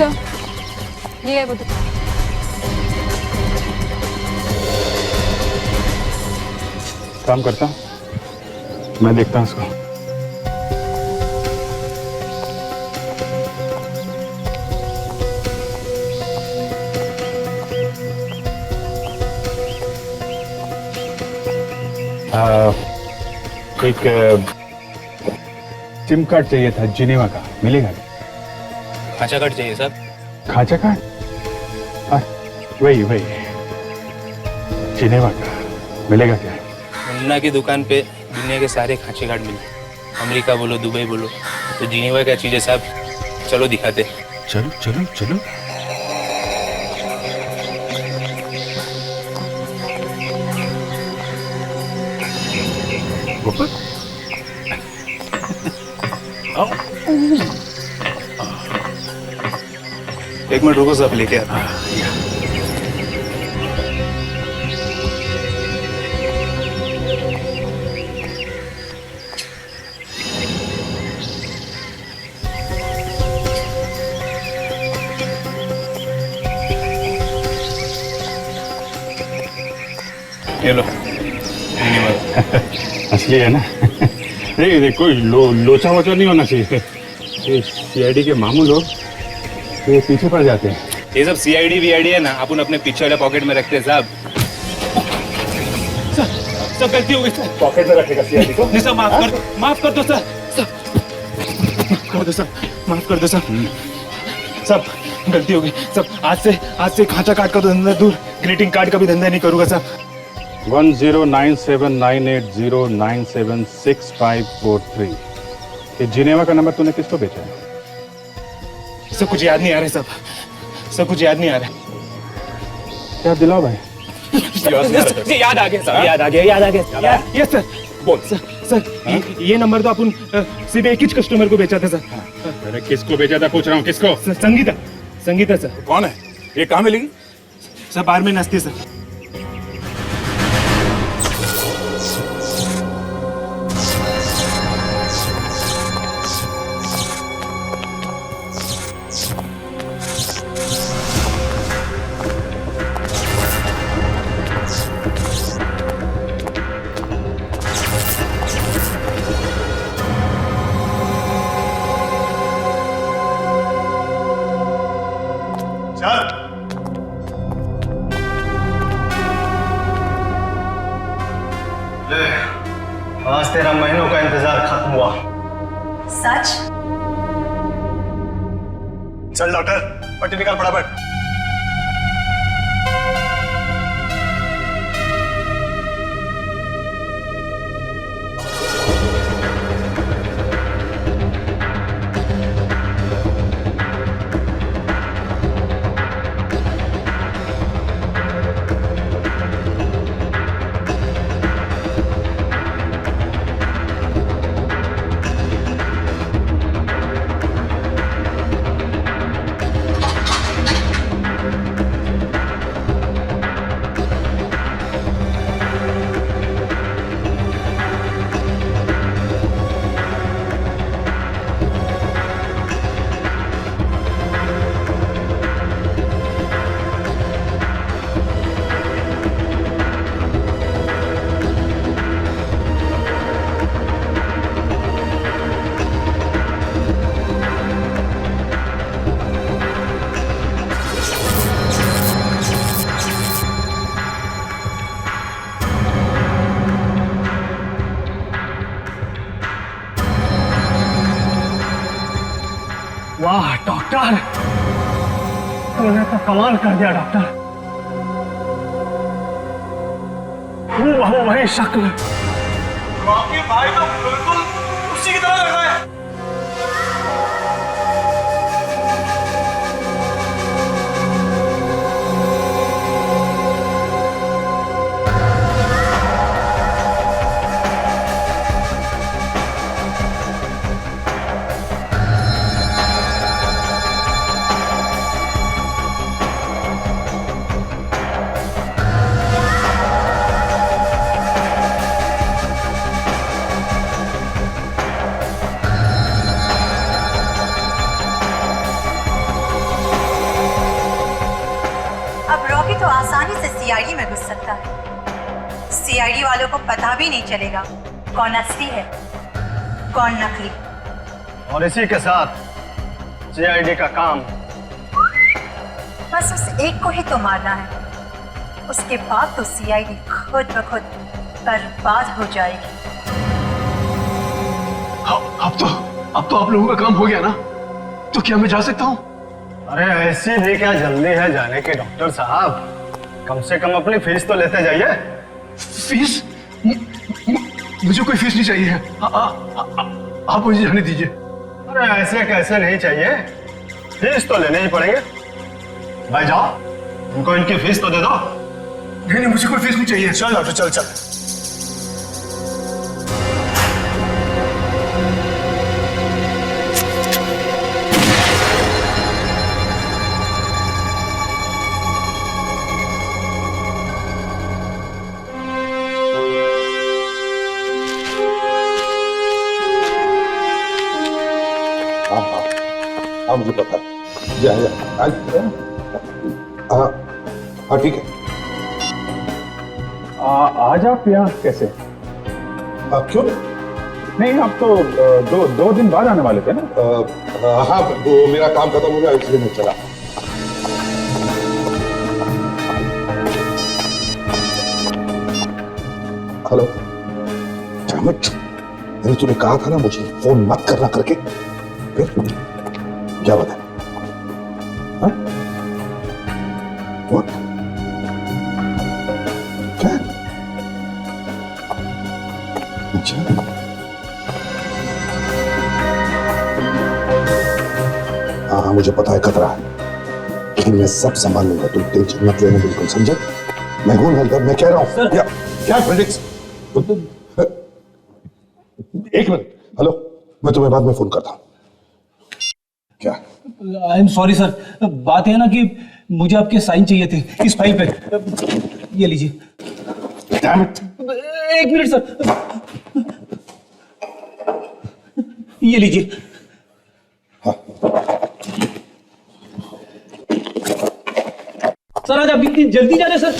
Sir ये है वो तो। काम करता हूँ, मैं देखता हूँ उसको। एक सिम कार्ड चाहिए था जिनेवा का, मिलेगा क्या? खांचा कार्ड चाहिए साहब। खांचा कार्ड? वही वही जिनेवा का, मिलेगा क्या? मुन्ना की दुकान पे दुनिया के सारे खांचे कार्ड मिलते, अमेरिका बोलो दुबई बोलो, तो जिनेवा क्या चीज़ है साहब, चलो दिखाते। चलो चलो चलो। ऊपर आओ। एक मिनट रुको साहब, लेके आता। ये लो असली है ना? नहीं देखो, लोचा वोचा नहीं होना चाहिए। ये सीआईडी के मामू लोग ये पीछे पड़ जाते हैं। ये सब सीआईडी वीआईडी है ना, अपन अपने पीछे वाले पॉकेट में रखते हैं साहब। सब गलती हो गई सर। पॉकेट में रखेगा सीआईडी को? नहीं सर, माफ कर दो सर। कर दो सर, माफ कर दो सर। सब गलती हो गई सब। आज से खांचा कार्ड का तो धंधा दूर, ग्रीटिंग कार्ड का भी धंधा नहीं करूंगा सर। 10979809764543। ये जिनेवा का नंबर तूने किसको बेचा है? सब कुछ याद नहीं आ रहा है सब, सब कुछ याद नहीं आ रहा है। क्या दिलाओ भाई? याद आ गया सर, याद आ गया। यस सर, बोल सर। ये नंबर तो अपन सीधे एक ही कस्टमर को बेचा था सर। अरे किसको बेचा था पूछ रहा हूँ, किसको? संगीता सर। कौन है ये? कहाँ मिलेगी? सर बाहर में नाचती है सर। आज तेरा महीनों का इंतजार खत्म हुआ। सच? चल डॉक्टर, पट्टी निकाल फटाफट। वाह डॉक्टर, तूने तो कमाल कर दिया डॉक्टर। वही शक्ल, बाकी भाई तो बिल्कुल उसी की तरह लग रहा है। सीआईडी में घुस सकता है। सीआईडी वालों को पता भी नहीं चलेगा कौन असली है कौन नकली। और इसी के साथ सीआईडी का काम बस उस एक को ही तो मारना है, उसके बाद तो सीआईडी खुद ब खुद बर्बाद हो जाएगी। अब तो आप लोगों का काम हो गया ना, तो क्या मैं जा सकता हूँ? अरे ऐसी भी क्या जल्दी है जाने की डॉक्टर साहब, कम से कम अपनी फीस तो लेते जाइए। फीस? मुझे कोई फीस नहीं चाहिए। आप मुझे जाने दीजिए। अरे ऐसे कैसे नहीं चाहिए, फीस तो लेने ही पड़ेंगे। भाई जाओ, उनको इनकी फीस तो दे दो। नहीं, मुझे कोई फीस नहीं चाहिए। चल डॉक्टर चल चल। हाँ मुझे पता है। हाँ ठीक है। आज आप यहाँ कैसे? क्यों? नहीं, आप तो दो दिन बाद आने वाले थे ना? हाँ वो मेरा काम खत्म हो गया इसलिए मैं चला। हेलो मैंने तुम्हें कहा था ना मुझे फोन मत करना करके, फिर क्या बता? हाँ? What? क्या? अच्छा हाँ मुझे पता है खतरा है, लेकिन मैं सब संभाल लूंगा, तुम टेंशन मत लेना बिल्कुल, समझे? मैं हूं ना, मैं कह रहा हूं। क्या फेलिक्स? एक मिनट, हेलो, मैं तुम्हें बाद में फोन करता हूं। क्या? आई एम सॉरी सर, बात है ना कि मुझे आपके साइन चाहिए थे इस फाइल पे। ये लीजिए। Damn it! एक मिनट सर, ये लीजिए। हाँ। सर आज आप इतनी जल्दी जा रहे हैं सर?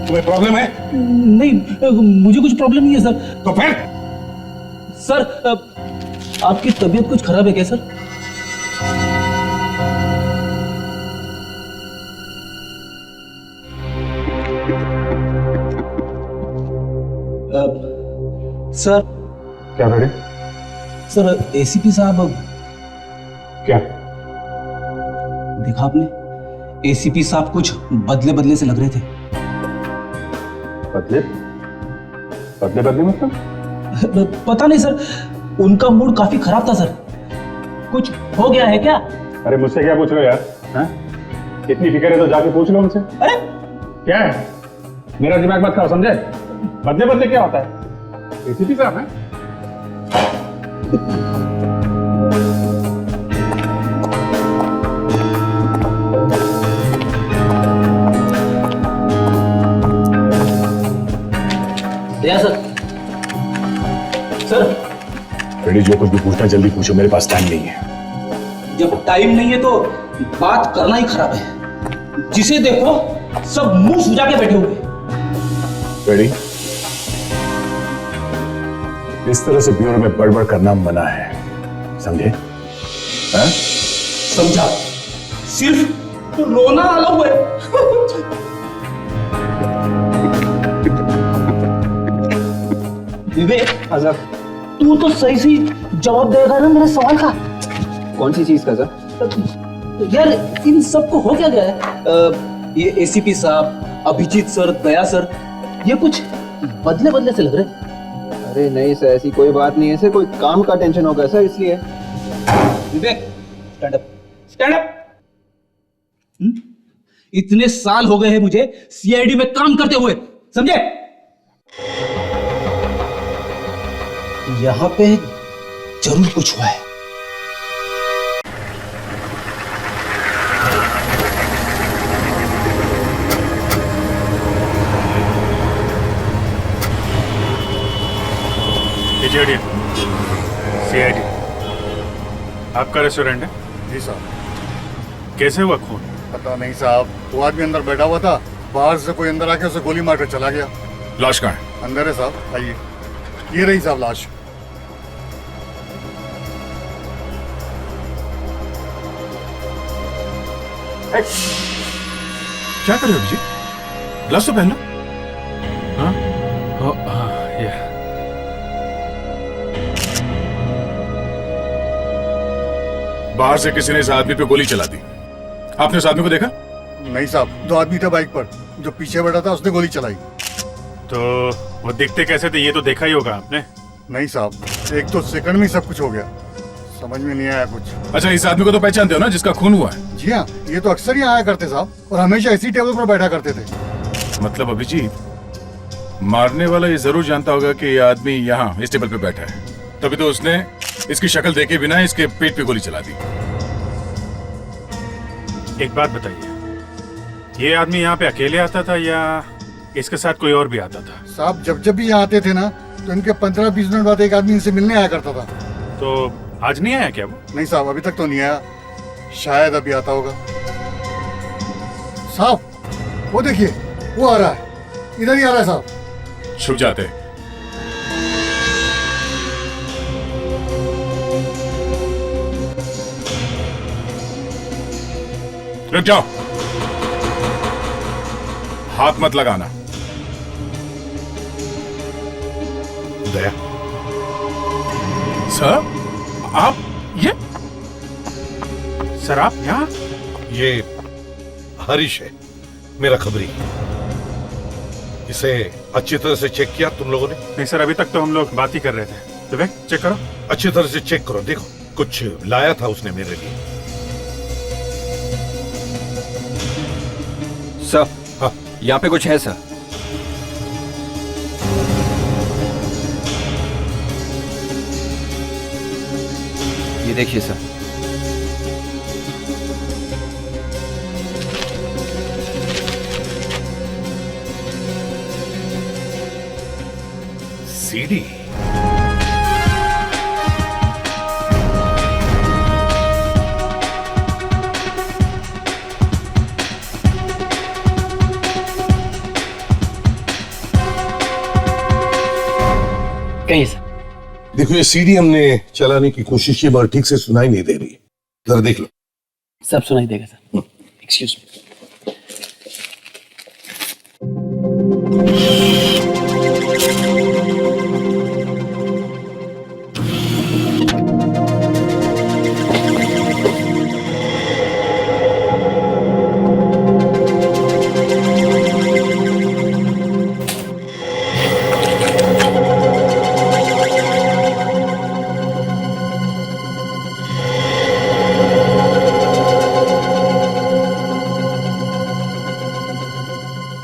तुम्हें प्रॉब्लम है? नहीं, मुझे कुछ प्रॉब्लम नहीं है सर। तो फिर? सर आपकी तबीयत कुछ खराब है क्या सर? सर क्या बेटे? सर एसीपी साहब। क्या? देखा आपने, एसीपी साहब कुछ बदले बदले से लग रहे थे। बदले बदले बदले मतलब? पता नहीं सर, उनका मूड काफी खराब था सर। कुछ हो गया है क्या? अरे मुझसे क्या पूछ रहे हो यार? हाँ? इतनी फिक्र है तो जाके पूछ लो उनसे। अरे क्या है? मेरा दिमाग मत खाओ, समझे? बदले बदले क्या होता है? एसीपी साहब हैं? सर रेडी, जो कुछ भी पूछना जल्दी पूछो, मेरे पास टाइम नहीं है। जब टाइम नहीं है तो बात करना ही खराब है। जिसे देखो सब मुंह सुजा के बैठे हुए। रेडी, इस तरह से ब्यूरो में बड़बड़ करना मना है, समझे? हाँ? समझा, सिर्फ रोना अलग है। विवेक, तू तो सही सही जवाब देगा ना मेरे सवाल का? कौन सी चीज का सर? यार इन सबको हो क्या गया है? ये एसीपी साहब, अभिजीत सर, दया सर, ये कुछ बदले बदले से लग रहे। अरे नहीं सर, ऐसी कोई बात नहीं है सर, कोई काम का टेंशन होगा सर, इसलिए। विवेक स्टैंड अप, स्टैंड अप। इतने साल हो गए हैं मुझे सीआईडी में काम करते हुए, समझे? यहां पे जरूर कुछ हुआ है। सीआईडी आपका रेस्टोरेंट है? जी साहब। कैसे हुआ खून? पता नहीं साहब, वो आदमी अंदर बैठा हुआ था, बाहर से कोई अंदर आके उसे गोली मारकर चला गया। लाश कहाँ है? अंदर है साहब, आइए। ये रही साहब लाश। क्या कर रहे हो अभिजीत? ग्लव्स तो पहन लो। हाँ? हाँ, ये बाहर से किसी ने इस आदमी पे गोली चला दी। आपने उस आदमी को देखा? नहीं साहब, 2 आदमी थे बाइक पर, जो पीछे बैठा था उसने गोली चलाई। तो वो दिखते कैसे थे ये तो देखा ही होगा आपने। नहीं साहब, 1-2 सेकंड में ही सब कुछ हो गया, समझ में नहीं आया कुछ। अच्छा, इस आदमी को तो पहचानते हो ना जिसका खून हुआ है? जी हाँ, ये तो अक्सर ही आया करते साहब, और हमेशा इसी टेबल पर बैठा करते थे। मतलब अभिजीत, मारने वाला ये जरूर जानता होगा कि ये आदमी यहाँ इस टेबल पे बैठा है, तभी तो उसने इसकी शक्ल देखे बिना इसके पेट पे गोली चला दी। एक बात बताइए, ये आदमी यहाँ पे अकेले आता था या इसके साथ कोई और भी आता था? साहब जब जब भी यहाँ आते थे ना, तो इनके 15-20 मिनट बाद एक आदमी इनसे मिलने आया करता था। तो आज नहीं आया क्या वो? नहीं साहब, अभी तक तो नहीं आया, शायद अभी आता होगा। साहब वो देखिए, वो आ रहा है, इधर ही आ रहा है साहब। छुप जाते हैं। रुक जाओ, हाथ मत लगाना। दया, सर आप ये सर आप यहाँ? ये हरीश है, मेरा खबरी। इसे अच्छी तरह से चेक किया तुम लोगों ने? नहीं सर, अभी तक तो हम लोग बात ही कर रहे थे। विवेक चेक करो। अच्छी तरह से चेक करो, देखो कुछ लाया था उसने मेरे लिए। सर, हाँ, यहाँ पे कुछ है सर। ये देखिए सर। सीडी। कहीं सर। देखो, ये सीडी हमने चलाने की कोशिश की मगर ठीक से सुनाई नहीं दे रही। जरा देख लो। सब सुनाई देगा सर। Excuse me.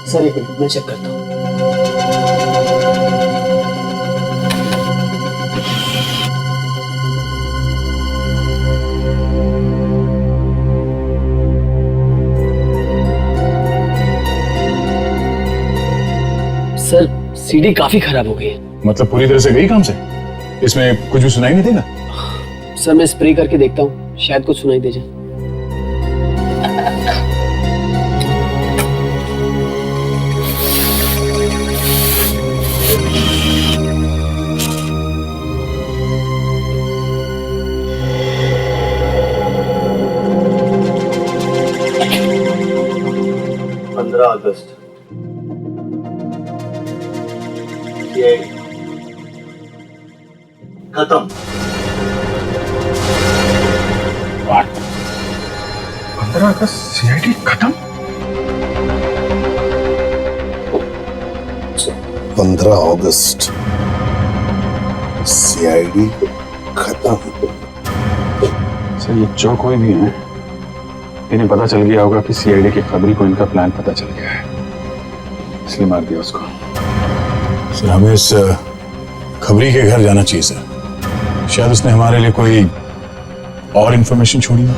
सर एक मिनट, मैं चेक करता हूँ। सर सीडी काफी खराब हो गई है। मतलब पूरी तरह से गई काम से? इसमें कुछ भी सुनाई नहीं देगा? सर मैं स्प्रे करके देखता हूँ, शायद कुछ सुनाई दे जाए। अगस्त खत्म। 15 अगस्त सीआईडी खत्म? 15 अगस्त सीआईडी खत्म। सर ये चौक हुए भी हैं, इन्हें पता चल गया होगा कि सीआईडी के खबरी को इनका प्लान पता चल गया है, इसलिए मार दिया उसको। सर हमें इस खबरी के घर जाना चाहिए सर, शायद उसने हमारे लिए कोई और इंफॉर्मेशन छोड़ी हो।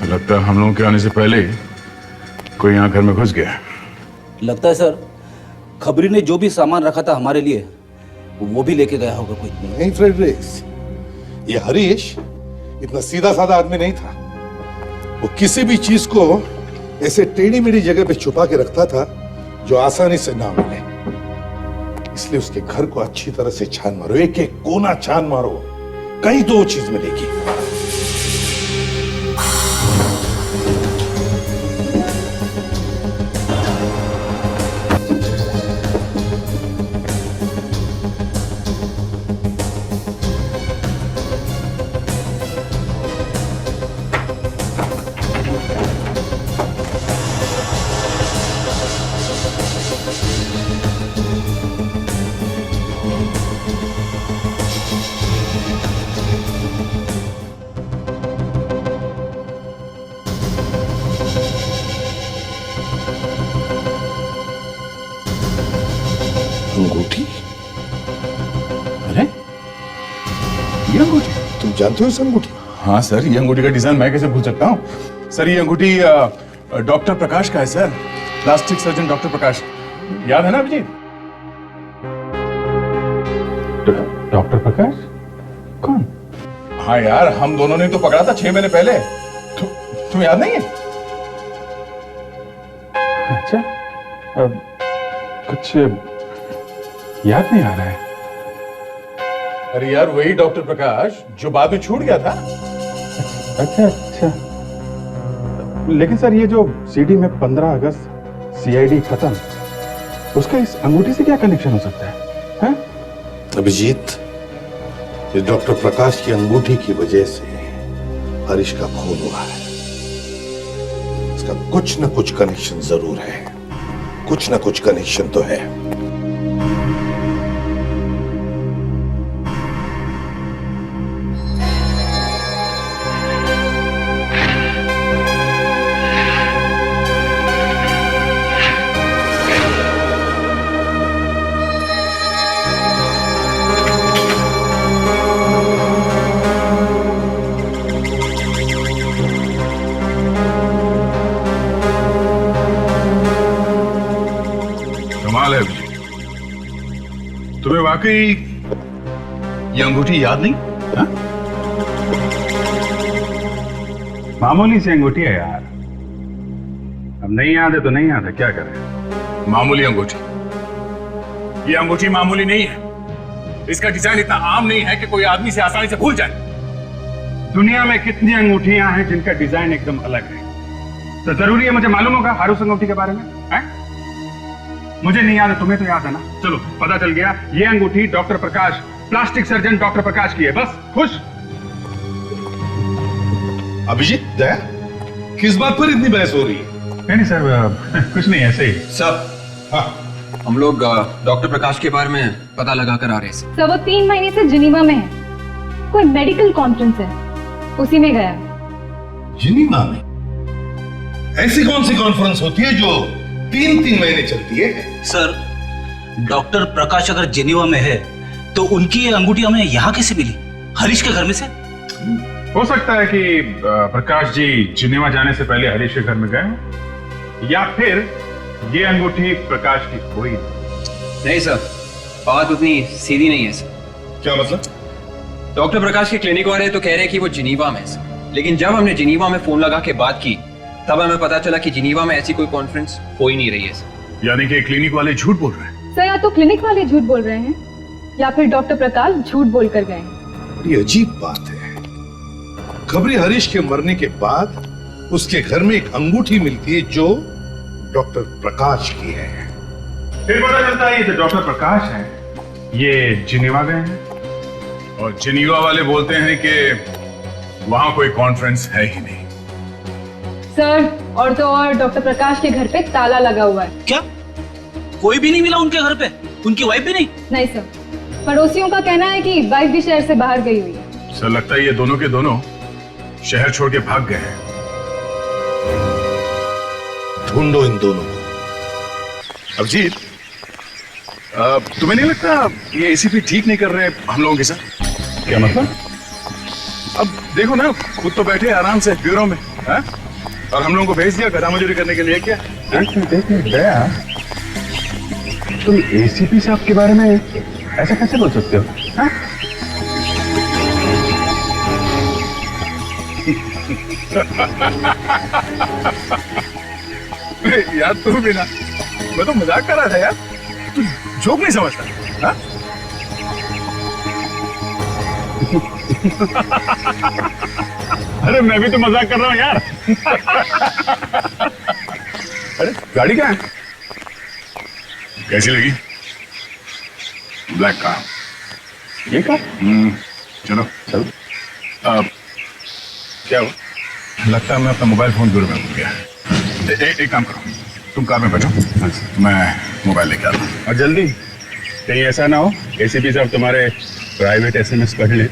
तो लगता है हम लोगों के आने से पहले ही कोई यहाँ घर में घुस गया। लगता है सर खबरी ने जो भी सामान रखा था हमारे लिए वो भी लेके गया होगा कोई। नहीं फ्रेडरिक्स, ये हरीश इतना सीधा साधा आदमी नहीं था। वो किसी भी चीज को ऐसे टेढ़ी मेढ़ी जगह पे छुपा के रखता था जो आसानी से ना मिले। इसलिए उसके घर को अच्छी तरह से छान मारो, एक एक कोना छान मारो, कहीं तो वो चीज मिलेगी। अंगूठी? अरे ये अंगूठी तुम जानते हो इस अंगूठी? हाँ सर, ये अंगूठी का डिजाइन मैं कैसे भूल सकता हूँ। सर ये अंगूठी डॉक्टर प्रकाश का है सर, प्लास्टिक सर्जन डॉक्टर प्रकाश, याद है ना अभिजीत? डॉक्टर प्रकाश कौन? हाँ यार, हम दोनों ने तो पकड़ा था 6 महीने पहले, तुम्हें याद नहीं है? अच्छा, कुछ याद नहीं आ रहा है। अरे यार वही डॉक्टर प्रकाश जो बाद में छूट गया था। अच्छा अच्छा, लेकिन सर ये जो सीडी में 15 अगस्त सीआईडी खत्म, उसका इस अंगूठी से क्या कनेक्शन हो सकता है? अभिजीत, इस डॉक्टर प्रकाश की अंगूठी की वजह से हरीश का खून हुआ है। इसका कुछ न कुछ कनेक्शन जरूर है, कुछ न कुछ कनेक्शन तो है। कमाल है, तुम्हें वाकई ये अंगूठी याद नहीं? हा? मामूली सी अंगूठी है यार, अब नहीं याद है तो नहीं याद है, क्या करें। मामूली अंगूठी, ये अंगूठी मामूली नहीं है। इसका डिजाइन इतना आम नहीं है कि कोई आदमी से आसानी से भूल जाए। दुनिया में कितनी अंगूठियां हैं जिनका डिजाइन एकदम अलग है, तो जरूरी है मुझे मालूम होगा हर उस अंगूठी के बारे में? है? मुझे नहीं याद है, तुम्हें तो याद है ना? चलो पता चल गया, ये अंगूठी डॉक्टर प्रकाश, प्लास्टिक सर्जन डॉक्टर प्रकाश की है। बस खुश? अभिजीत, दया, किस बात पर इतनी बहस हो रही है? नहीं सर, कुछ नहीं, ऐसे ही। सब हम लोग डॉक्टर प्रकाश के बारे में पता लगा कर आ रहे हैं। सर वो 3 महीने से जिनीवा में है, कोई मेडिकल कॉन्फ्रेंस है, उसी में गया। जिनीवा में? ऐसी कौन सी कॉन्फ्रेंस होती है जो 3-3 महीने चलती है? सर डॉक्टर प्रकाश अगर जेनीवा में है तो उनकी ये अंगूठी हमें यहाँ कैसे मिली? हरीश के घर में से? हो सकता है कि प्रकाश जी जिनेवा जाने से पहले हरीश के घर में गए, या फिर ये अंगूठी प्रकाश की खोई। नहीं सर, बात उतनी सीधी नहीं है सर। क्या मतलब? डॉक्टर प्रकाश के क्लिनिक वाले तो कह रहे हैं कि वो जिनीवा में है सर, लेकिन जब हमने जिनीवा में फोन लगा के बात की तब हमें पता चला कि जिनीवा में ऐसी कोई कॉन्फ्रेंस हो ही नहीं रही है सर। यानी कि क्लिनिक वाले झूठ बोल रहे हैं? सर या तो क्लिनिक वाले झूठ बोल रहे हैं या फिर डॉक्टर प्रकाश झूठ बोल कर गए हैं। बड़ी अजीब बात है, खबरी हरीश के मरने के बाद उसके घर में एक अंगूठी मिलती है जो डॉक्टर प्रकाश की है। फिर पता चलता है ये जो डॉक्टर प्रकाश है ये जिनेवा गए हैं, और जिनेवा वाले बोलते हैं कि वहां कोई कॉन्फ्रेंस है ही नहीं। सर और तो और डॉक्टर प्रकाश के घर पे ताला लगा हुआ है। क्या कोई भी नहीं मिला उनके घर पे? उनकी वाइफ भी नहीं? नहीं सर, पड़ोसियों का कहना है कि वाइफ भी शहर से बाहर गई हुई है। सर लगता है ये दोनों के दोनों शहर छोड़ के भाग गए हैं। ढूंढो इन दोनों को। अभिजीत, तुम्हें नहीं लगता ये एसीपी ठीक नहीं कर रहे हम लोगों के साथ? क्या मतलब? अब देखो ना, खुद तो बैठे आराम से ब्यूरो में, हाँ? और हम लोगों को भेज दिया गधा मजूरी करने के लिए क्या? दया, तुम एसीपी साहब के बारे में ऐसा कैसे बोल सकते हो? हाँ? यार तू भी ना, मैं तो मजाक कर रहा था यार, तू जोक नहीं समझता? हाँ? अरे मैं भी तो मजाक कर रहा हूँ यार। अरे गाड़ी कहाँ है? कैसी लगी? Black car. ये कार? चलो चलो। क्या हुआ? लगता है मैं अपना मोबाइल फोन दूर में भूल गया। एक काम करो, तुम कार में बैठो, मैं मोबाइल लेके आता हूँ। और जल्दी, कहीं ऐसा ना हो एसीपी साहब तुम्हारे प्राइवेट एसएमएस पढ़ ले।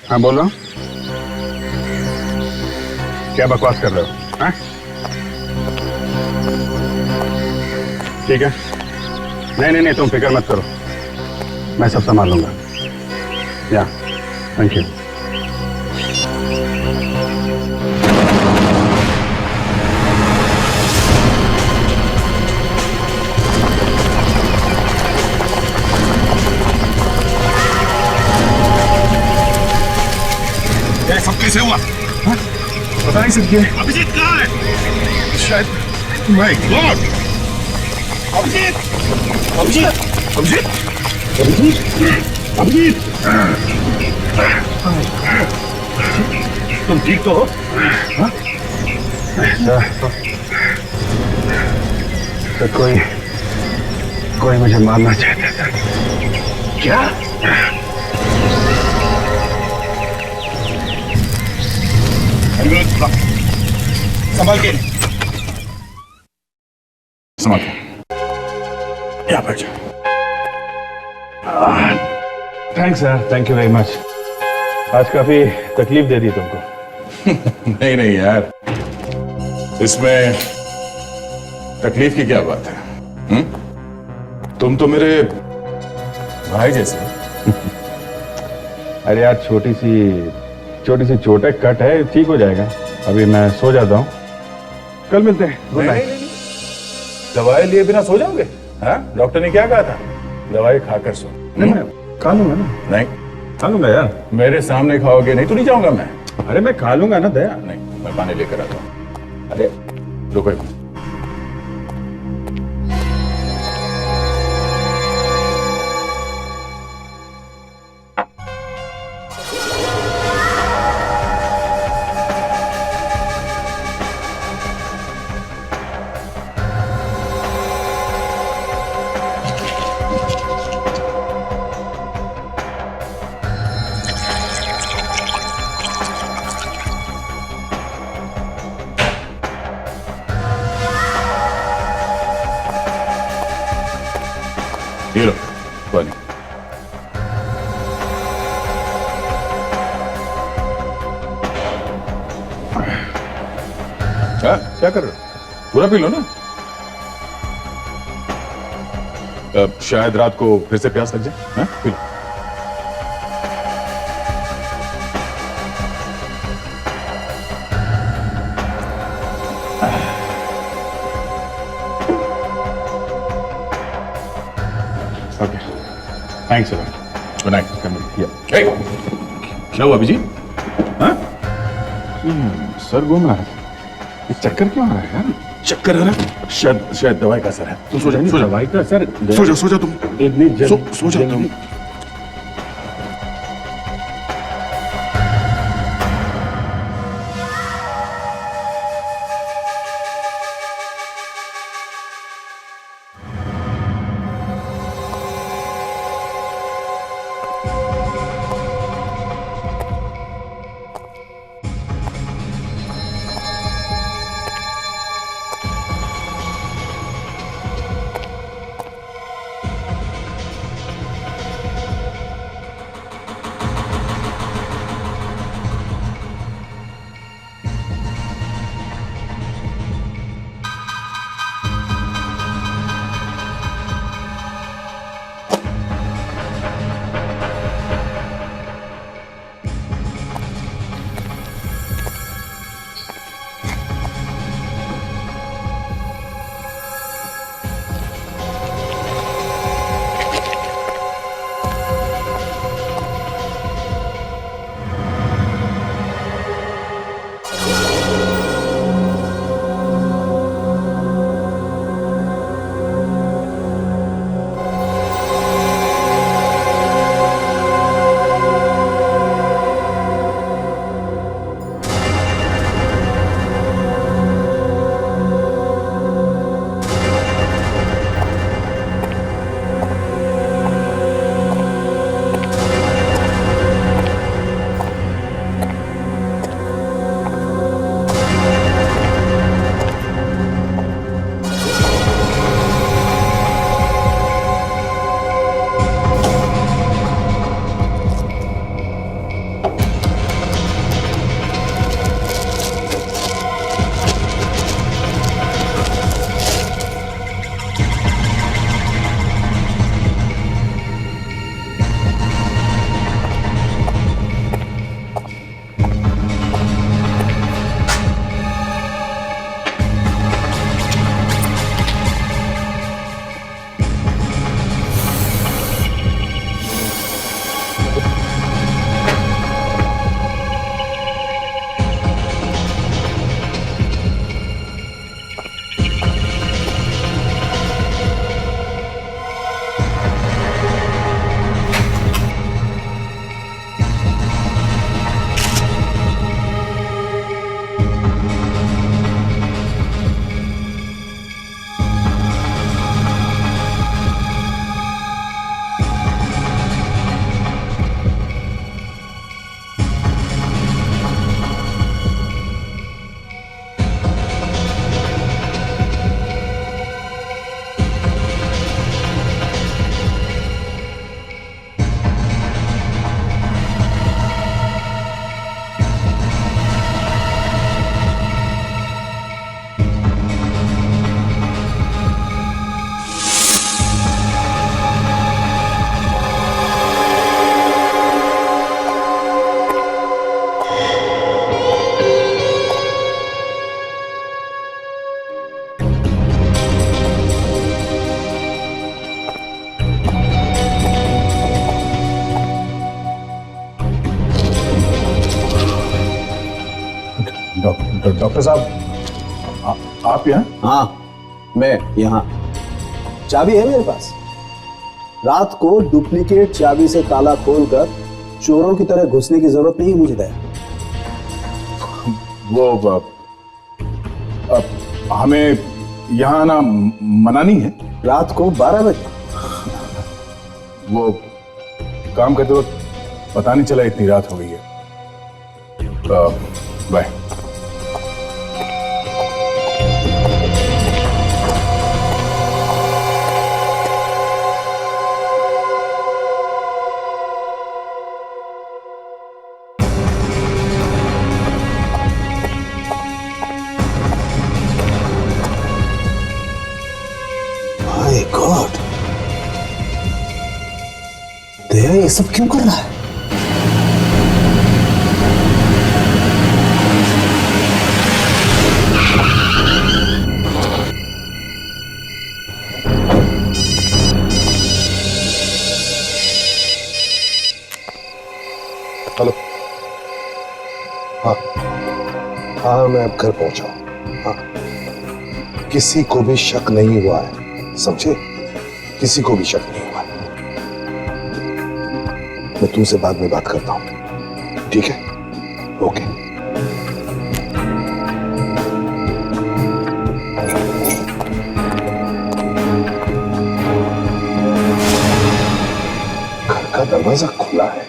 हाँ बोलो, क्या बकवास कर रहे हो? हाँ? ठीक है, नहीं तुम फिक्र मत करो, मैं सब संभाल लूंगा। या थैंक यू। ये सब कैसे हुआ? हाँ? पता नहीं सर, अभिजीत कहाँ है? शायद माय गॉड, अभिजीत अभिजीत अभिजीत अभिजीत अभिजीत, तुम ठीक तो हो? हाँ? तो कोई मुझे मारना चाहता था। क्या? संभाल के, संभाल के, यहाँ बैठ जाओ। Thanks sir, thank you very much. आज काफी तकलीफ दे दी तुमको। नहीं यार, इसमें तकलीफ की क्या बात है? तुम तो मेरे भाई जैसे हो। अरे यार, छोटी सी चोट है, कट है, ठीक हो जाएगा। अभी मैं सो जाता हूँ, कल मिलते हैं। Good night. दवाई लिए बिना सो जाओगे? हाँ? डॉक्टर ने क्या कहा था? दवाई खाकर सो। नहीं, मैं खा लूंगा ना। नहीं खा लूंगा यार। मेरे सामने खाओगे नहीं तो नहीं जाऊंगा मैं। अरे मैं खा लूंगा ना दया। नहीं, मैं पानी लेकर आता हूँ। अरे रुको एक मिनट। ये लो पानी। क्या कर रहे हो? पूरा पी लो ना। शायद रात को फिर से प्यास लग जाए। हाँ? पी लो। Okay, thanks sir. Good night. क्या हुआ अभिजीत? हाँ? सर घूम रहा है, ये चक्कर क्यों आ रहा है यार? चक्कर आ रहा है? शायद दवाई का असर है। तुम सो जाओ, दवाई का सर। सो जाओ तुम। इतनी सो जाओ तुम। डॉक्टर साहब आप यहाँ? हाँ मैं यहाँ। चाबी है मेरे पास। रात को डुप्लीकेट चाबी से ताला खोलकर चोरों की तरह घुसने की जरूरत नहीं मुझे दया। वो हमें यहाँ आना मना नहीं है? रात को 12 बजे। वो काम करते वक्त पता नहीं चला इतनी रात हो गई है। बाय। माय गॉड, दया ये सब क्यों कर रहा है? हेलो। हाँ हाँ मैं अब घर पहुंचा हूं। हाँ किसी को भी शक नहीं हुआ है, समझे? किसी को भी शक नहीं हुआ है। मैं तुमसे बाद में बात करता हूं, ठीक है? ओके। घर का दरवाजा खुला है।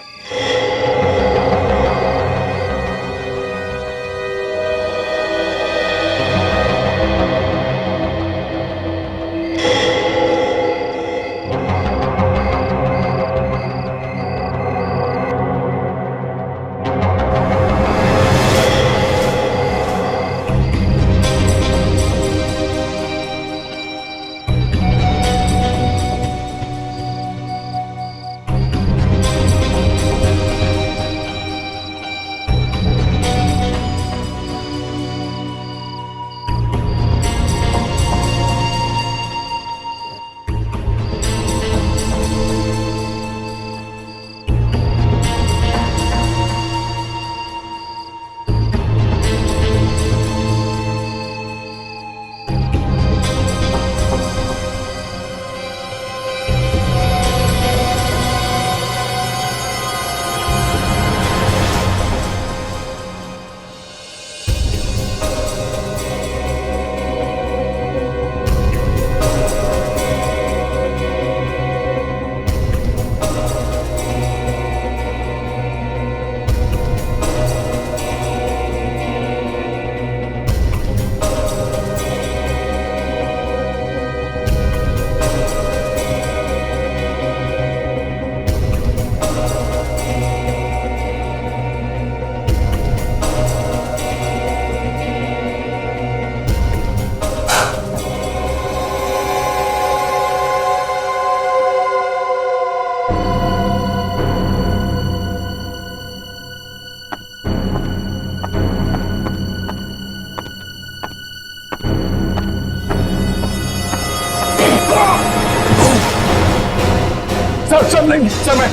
सर नहीं सर, मैं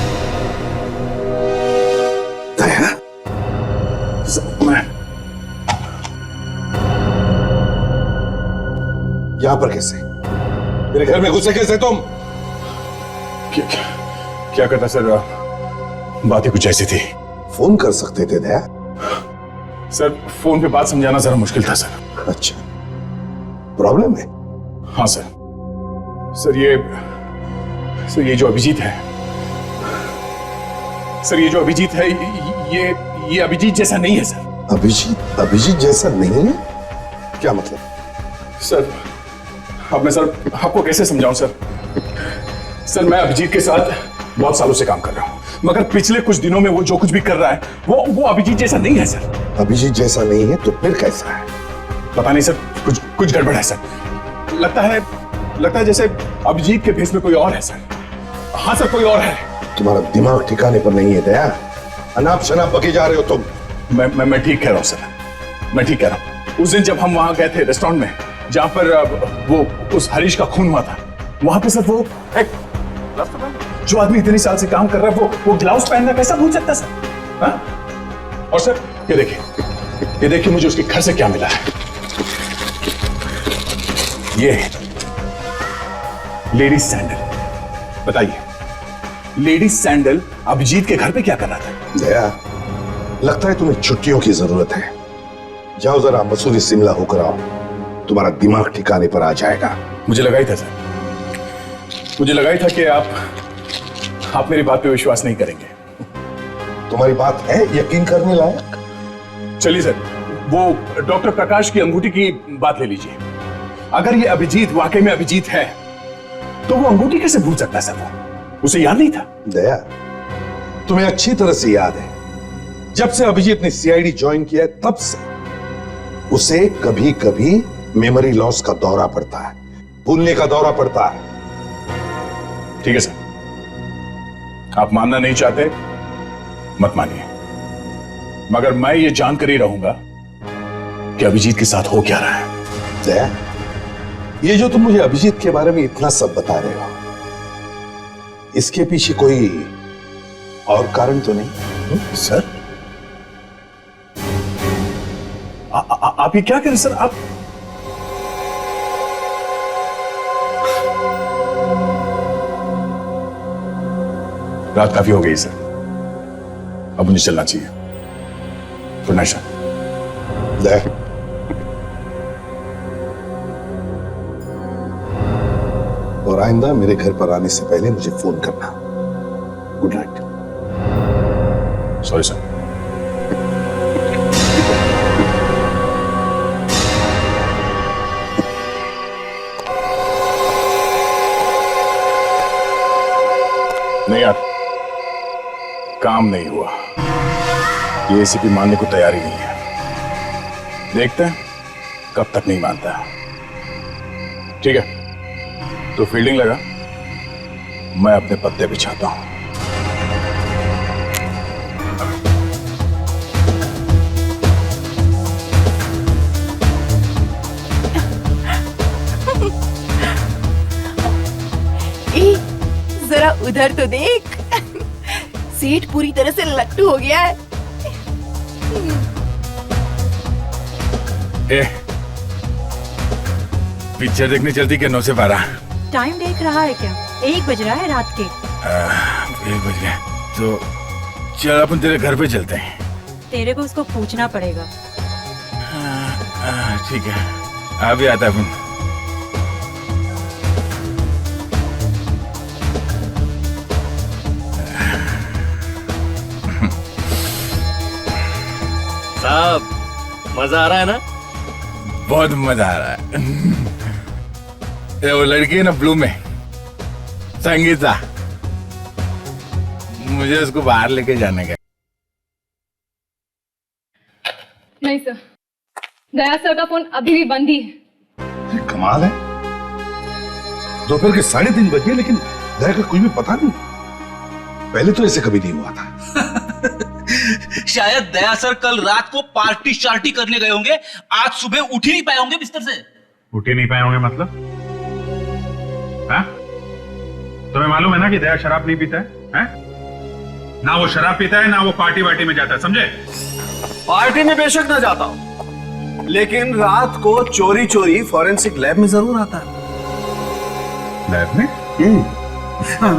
यहां पर कैसे? मेरे घर में घुसे कैसे तुम? क्या करता सर, बात ही कुछ ऐसी थी। फोन कर सकते थे दया। सर फोन पे बात समझाना जरा मुश्किल था सर। अच्छा प्रॉब्लम है? हाँ सर। सर ये जो अभिजीत है, सर ये जो अभिजीत है, ये अभिजीत जैसा नहीं है सर। अभिजीत जैसा नहीं है? क्या मतलब? सर अब मैं सर आपको कैसे समझाऊं सर? सर मैं अभिजीत के साथ बहुत सालों से काम कर रहा हूं, मगर पिछले कुछ दिनों में वो जो कुछ भी कर रहा है वो अभिजीत जैसा नहीं है सर। अभिजीत जैसा नहीं है तो फिर कैसा है? पता नहीं सर, कुछ गड़बड़ है सर। लगता है जैसे अभिजीत के फेस में कोई और है सर। हाँ सर कोई और है। तुम्हारा दिमाग ठिकाने पर नहीं है दया, अनाप शनाप बके जा रहे हो तुम। मैं ठीक कह रहा हूँ सर, मैं ठीक कह रहा हूँ। उस दिन जब हम वहां गए थे रेस्टोरेंट में जहां पर वो उस हरीश का खून हुआ था, वहां पे सर वो एक जो आदमी इतने साल से काम कर रहा है वो ग्लव्स पहनना कैसा भूल सकता सर? हाँ? और सर ये देखिए ये देखिए मुझे उसके घर से क्या मिला है। ये लेडीज सैंडल। बताइए, लेडीज सैंडल अभिजीत के घर पे क्या कर रहा था? दया, लगता है तुम्हें छुट्टियों की जरूरत है। जाओ जरा मसूरी शिमला होकर आओ, तुम्हारा दिमाग ठिकाने पर आ जाएगा। मुझे लगा ही था सर, मुझे लगा ही था कि आप मेरी बात पे विश्वास नहीं करेंगे। तुम्हारी बात है यकीन करने लायक? चलिए सर, वो डॉक्टर प्रकाश की अंगूठी की बात ले लीजिए। अगर ये अभिजीत वाकई में अभिजीत है तो वो अंगूठी कैसे भूल सकता है सर? वो उसे याद नहीं था। दया, तुम्हें अच्छी तरह से याद है, जब से अभिजीत ने सीआईडी ज्वाइन किया है तब से उसे कभी कभी मेमोरी लॉस का दौरा पड़ता है, भूलने का दौरा पड़ता है। ठीक है सर, आप मानना नहीं चाहते मत मानिए, मगर मैं ये जानकर ही रहूंगा कि अभिजीत के साथ हो क्या रहा है। दया, ये जो तुम मुझे अभिजीत के बारे में इतना सब बता रहे हो, इसके पीछे कोई और कारण तो नहीं? सर आप ये क्या कह रहे सर? आप रात काफी हो गई सर, अब मुझे चलना चाहिए। Good night sir. और आइंदा मेरे घर पर आने से पहले मुझे फोन करना। Good night. Sorry sir. नहीं यार, काम नहीं हुआ। ये एसीपी मानने को तैयार ही नहीं है। देखते हैं कब तक नहीं मानता। ठीक है, तो फील्डिंग लगा, मैं अपने पत्ते बिछाता हूं। जरा उधर तो देख, सेठ पूरी तरह से लट्टू हो गया है। पिक्चर देखने चलती क्या 9 से 12? टाइम देख रहा है क्या? 1 बज रहा है रात के। 1 बज गया तो चल अपन तेरे घर पे चलते हैं। तेरे को उसको पूछना पड़ेगा। ठीक है, अभी आता अपन। साहब, मजा आ रहा है ना? बहुत मजा आ रहा है। ये वो लड़की है ना ब्लू में, संगीता, मुझे उसको बाहर लेके जाने का। नहीं सर, दया सर का फोन अभी भी बंद ही है। कमाल है, दोपहर के 3:30 बजे लेकिन दया का कुछ भी पता नहीं। पहले तो ऐसे कभी नहीं हुआ था। शायद दया सर कल रात को पार्टी शार्टी करने गए होंगे, आज सुबह उठ ही नहीं पाए होंगे बिस्तर से। उठ ही नहीं पाए होंगे मतलब? हाँ? तुम्हें मालूम है ना कि दया शराब नहीं पीता है? ना वो शराब पीता है ना वो पार्टी वार्टी में जाता है, समझे? पार्टी में बेशक ना जाता हूं, लेकिन रात को चोरी चोरी फॉरेंसिक लैब में जरूर आता है। लैब में?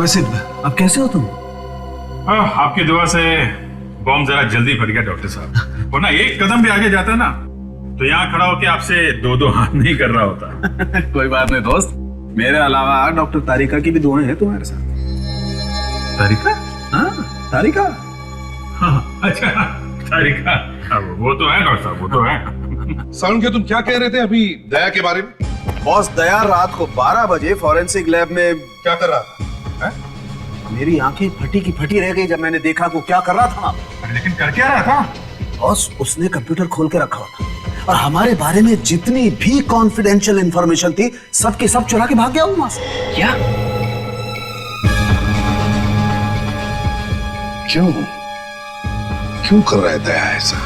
वैसे अब कैसे हो तुम? आपकी दुआ से बॉम्ब जरा जल्दी फट गया डॉक्टर साहब, वरना एक कदम भी आगे जाता ना तो यहाँ खड़ा होकर आपसे 2-2 हाथ नहीं कर रहा होता। कोई बात नहीं दोस्त, मेरे अलावा डॉक्टर तारिका की भी दुआएं हैं तुम्हारे साथ। तारिका? हाँ, तारिका। हाँ, अच्छा तारिका, वो तो है डॉक्टर साहब, वो तो है। साउंड के तुम क्या कह रहे थे अभी दया के बारे में? बॉस, दया रात को 12 बजे फॉरेंसिक लैब में क्या कर रहा था? मेरी आंखें फटी की फटी रह गई जब मैंने देखा वो क्या कर रहा था। लेकिन कर क्या रहा था? बॉस, उसने कंप्यूटर खोल के रखा हुआ था और हमारे बारे में जितनी भी कॉन्फिडेंशियल इंफॉर्मेशन थी सब के सब चुरा के भाग गया वहां से। क्या? क्यों क्यों कर रहा है दया ऐसा?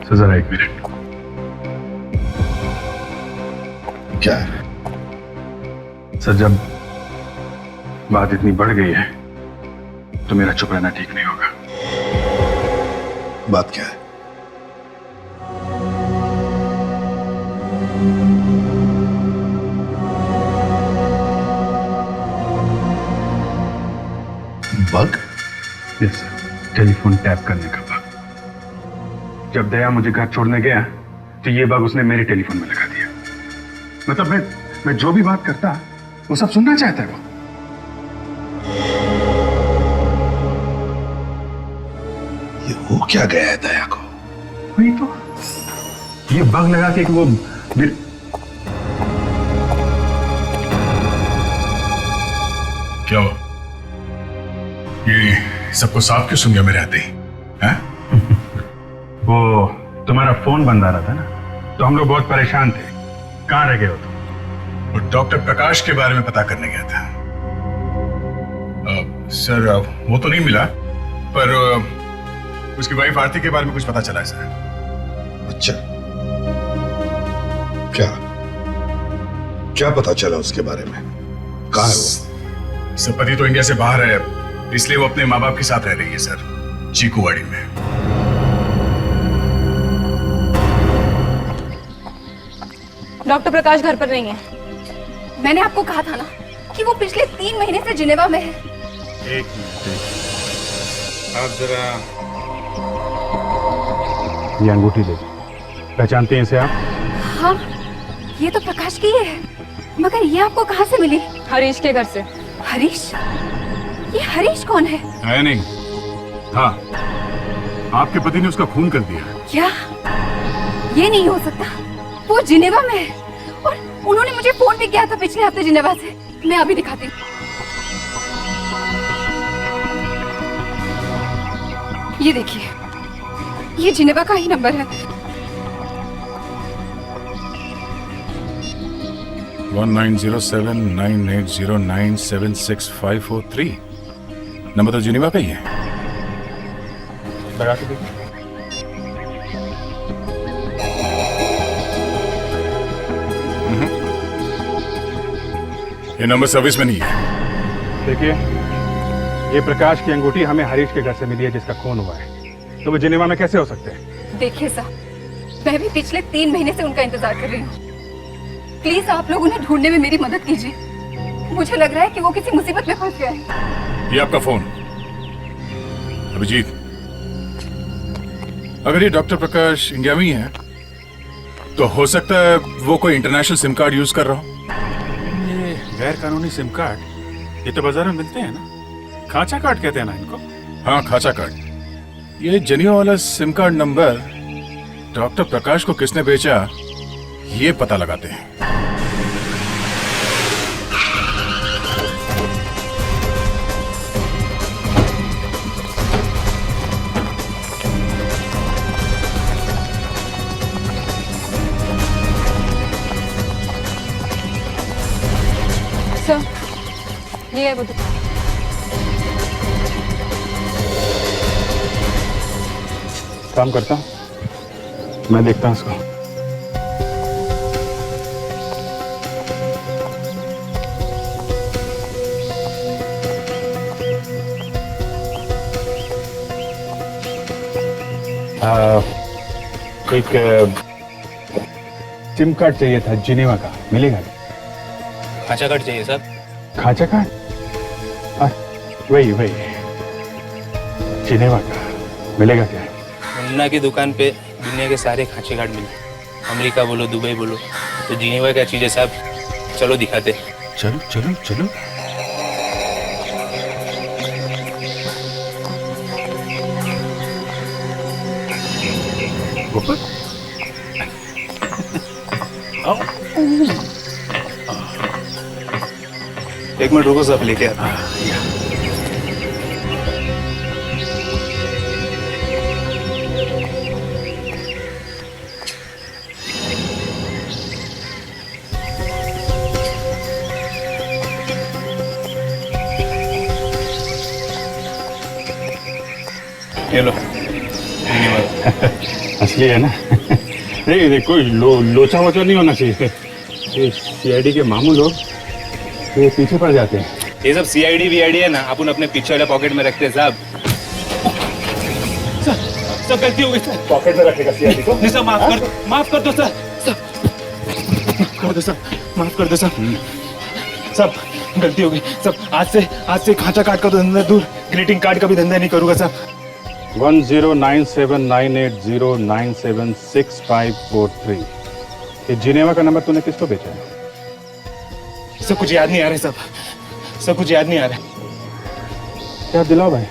सर जरा 1 मिनट। क्या है? सर जब बात इतनी बढ़ गई है तो मेरा चुप रहना ठीक नहीं होगा। बात क्या है? Bug? Yes sir, telephone tap करने का बग। जब दया मुझे घर छोड़ने गया तो ये बग उसने मेरे टेलीफोन में लगा दिया। मतलब मैं जो भी बात करता वो सब सुनना चाहता है वो। ये हो क्या गया है दया को? वही तो, ये बग लगा के कि वो क्या हुआ? ये सबको साफ क्यों सुन गया मेरे आते ही? हैं? वो तुम्हारा फोन बंद आ रहा था ना, तो हम लोग बहुत परेशान थे। कहाँ रह गए हो तुम? और डॉक्टर प्रकाश के बारे में पता करने गया था। सर वो तो नहीं मिला, पर उसकी वाइफ आरती के बारे में कुछ पता चला है सर। अच्छा, क्या पता चला उसके बारे में? कहाँ है वो? सब पति तो इंडिया से बाहर है, इसलिए वो अपने माँ बाप के साथ रह रही है सर, चीकूवाड़ी में। डॉक्टर प्रकाश घर पर नहीं है। मैंने आपको कहा था ना कि वो पिछले 3 महीने से जिनेवा में है। एक मिनट, आप जरा ये अंगूठी दे, पहचानते हैं इसे आप? हाँ, ये तो प्रकाश की ही है, मगर ये आपको कहाँ से मिली? हरीश के घर से। हरीश? ये हरीश कौन है? है नहीं। हाँ, आपके पति ने उसका खून कर दिया। क्या? ये नहीं हो सकता, वो जिनेवा में है और उन्होंने मुझे फोन भी किया था पिछले हफ्ते जिनेवा से। मैं अभी दिखाती हूँ। ये देखिए, ये जिनेवा का ही नंबर है। 190798097653 नंबर तो जिनेवा का ही है। लगा के देखिए। ये नंबर सर्विस में नहीं है। देखिए, ये प्रकाश की अंगूठी हमें हरीश के घर से मिली है जिसका खून हुआ है, तो वो जिनेवा में कैसे हो सकते हैं? देखिए साहब, मैं भी पिछले 3 महीने से उनका इंतजार कर रही हूँ। प्लीज आप लोग उन्हें ढूंढने में मेरी मदद कीजिए। मुझे लग रहा है कि वो किसी मुसीबत में फंस गया है। ये आपका फोन। अभिजीत, अगर ये डॉक्टर प्रकाश इंडिया में ही है तो हो सकता है वो कोई इंटरनेशनल सिम कार्ड यूज कर रहा हो। ये गैर कानूनी सिम कार्ड ये तो बाजार में मिलते हैं ना, खांचा कार्ड कहते हैं ना इनको। हाँ, खांचा कार्ड। ये जेनिवा वाला सिम कार्ड नंबर डॉक्टर प्रकाश को किसने बेचा ये पता लगाते हैं। सर, ये है वो दुकान। काम करता हूँ, मैं देखता हूँ उसको। एक सिम कार्ड चाहिए था जिनेवा का, मिलेगा? खांचा कार्ड चाहिए सर। खांचा कार्ड? वही जिनेवा का मिलेगा क्या? मुन्ना की दुकान पे दुनिया के सारे खांचे कार्ड मिलते, अमेरिका बोलो, दुबई बोलो, तो जिनेवा क्या चीज है साहब? चलो दिखाते। चलो चलो चलो। गोपाल, आओ। एक मिनट रुको साहब, लेके आता। ये लो, असली है ना? नहीं देखो, लोचा वोचा नहीं होना चाहिए। ये सीआईडी के मामू लोग ये पीछे पड़ जाते हैं। ये सब सीआईडी वीआईडी है ना, अपन अपने पीछे वाले पॉकेट में रखते हैं साहब। सर गलती हो गई सर। पॉकेट में रखेगा सीआईडी को? नहीं सर, माफ कर दो सर। कर दो सर, माफ कर दो सर। सब गलती हो गई सब। आज से खांचा काट का तो धंधा दूर, ग्रीटिंग कार्ड का भी धंधा नहीं करूंगा सर। 109798097653 ये जिनेवा का नंबर तूने किसको बेचा है? सब कुछ याद नहीं आ रहा सब कुछ याद नहीं आ रहा। क्या दिलाओ भाई?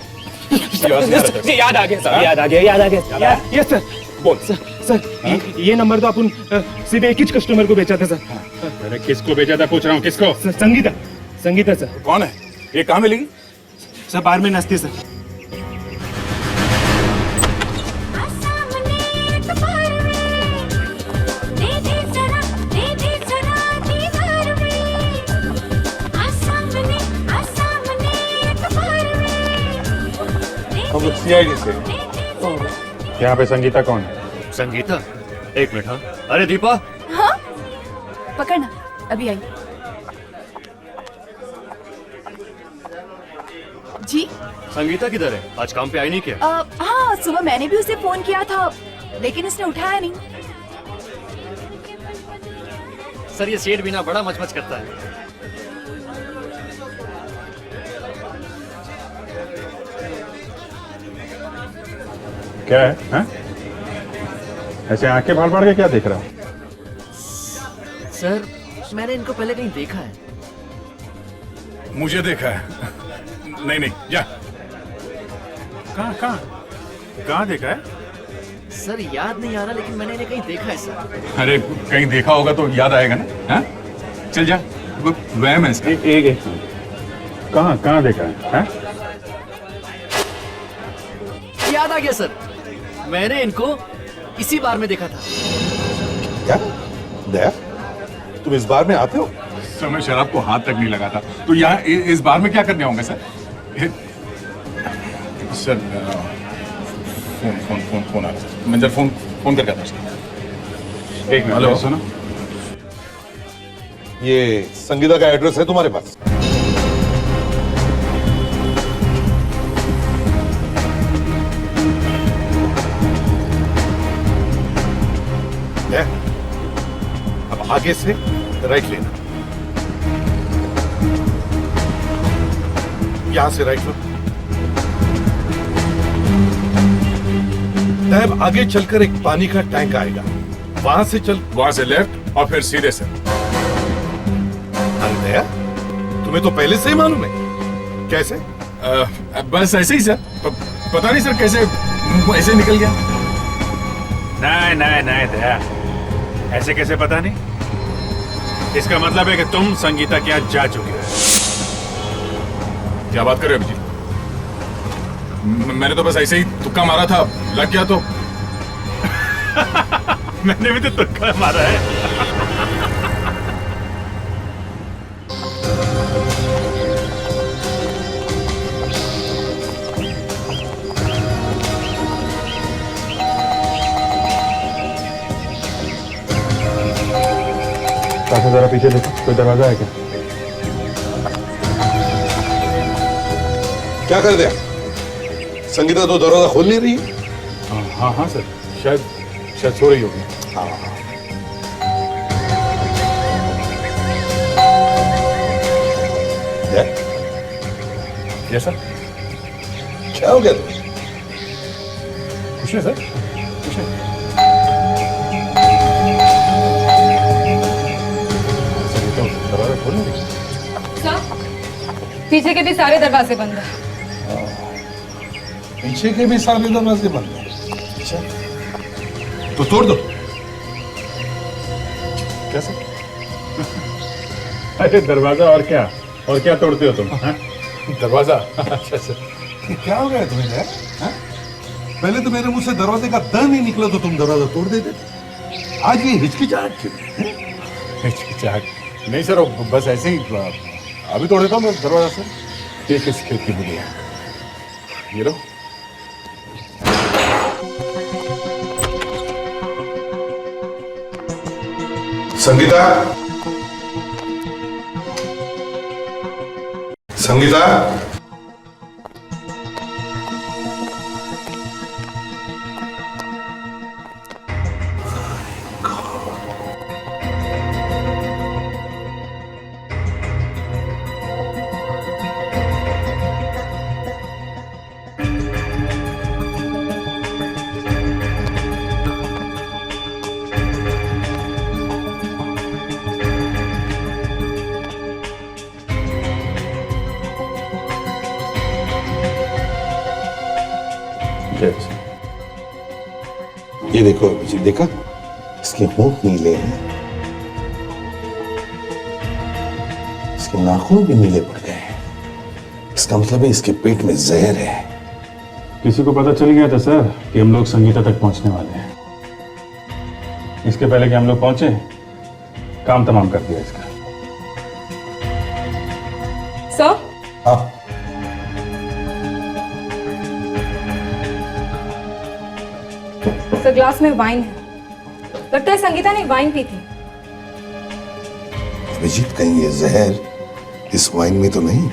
याद आ गया सर, याद आ गया। यस सर, बोल सर। ये नंबर तो अपन सीधे एक ही कस्टमर को बेचा था सर। अरे किसको बेचा था पूछ रहा हूँ, किसको? संगीता सर। कौन है ये? कहाँ मिलेगी? सर बार में नाचती सर। हम सीआईडी से। यहाँ पे संगीता कौन है? संगीता? एक मिनट। हाँ, अरे दीपा। हाँ पकड़ना, अभी आई। जी संगीता किधर है? आज काम पे आई नहीं क्या? हाँ सुबह मैंने भी उसे फोन किया था लेकिन उसने उठाया नहीं। सर ये सेठ बिना बड़ा मचमच करता है। क्या है हा? ऐसे आंखें फाड़ के क्या देख रहा है? सर मैंने इनको पहले कहीं देखा है। मुझे देखा है? नहीं जा। कहाँ देखा है? सर याद नहीं आ रहा लेकिन मैंने इन्हें कहीं देखा है सर। अरे कहीं देखा होगा तो याद आएगा ना। हाँ? चल जा, वहम है इसका। एक कहाँ देखा है हा? याद आ गया सर, मैंने इनको इसी बार में देखा था। क्या दया, तुम इस बार में आते हो? सर मैं शराब को हाथ तक नहीं लगाता, तो यहाँ इस बार में क्या करने आऊंगा सर? सर फोन आ रहा है। मंजर फोन करके आता हूँ। एक मिनट हेलो सुनो। ये संगीता का एड्रेस है तुम्हारे पास? अब आगे से राइट लेना, यहां से राइट लो। तब आगे चलकर एक पानी का टैंक आएगा, वहां से चल। वहां से लेफ्ट और फिर सीधे से। अरे दया, तुम्हें तो पहले से ही मालूम है। कैसे? बस ऐसे ही सर। पता नहीं सर कैसे ऐसे निकल गया। नहीं दया, ऐसे कैसे पता नहीं? इसका मतलब है कि तुम संगीता के यहाँ जा चुके हो। क्या बात कर रहे हो अभिजीत? मैंने तो बस ऐसे ही तुक्का मारा था, लग गया तो। मैंने भी तो तुक्का मारा है। काका जरा पीछे देखो, कोई दरवाजा है क्या? क्या कर दिया? संगीता तो दरवाजा खोल नहीं रही है। हाँ सर, शायद सो रही होगी। हाँ। क्या सर? क्या हो गया तुम्हें? कुछ नहीं सर, कुछ नहीं। दरवाजा खोल नहीं रही। पीछे के भी सारे दरवाजे बंद हैं। पीछे के भी सारे दरवाजे बंद हैं। अच्छा, तो तोड़ दो। क्या सर? अरे दरवाजा और क्या तोड़ते हो तुम? दरवाजा? अच्छा। क्या हो गया तुम्हें यार? पहले तो मेरे मुंह से दरवाजे का द नहीं निकला तो तुम दरवाजा तोड़ देते। आज ये हिचकिचाहट क्यों? हिचकिचाहट नहीं सर, बस ऐसे ही अभी तोड़ देता हूँ मैं दरवाजा सर। ये किस खेत की बुरी है? ये लो। संगीता, ये देखो अभिजीत, देखा इसके होंठ नीले हैं, इसके नाखून भी नीले पड़ गए हैं। इसका मतलब है इसके पेट में जहर है। किसी को पता चल गया था सर कि हम लोग संगीता तक पहुंचने वाले हैं। इसके पहले कि हम लोग पहुंचे, काम तमाम कर दिया इसका। सर, हाँ, सर ग्लास में वाइन है। लगता है संगीता ने वाइन पी थी। अभिजीत, कहीं ये जहर इस वाइन में तो नहीं?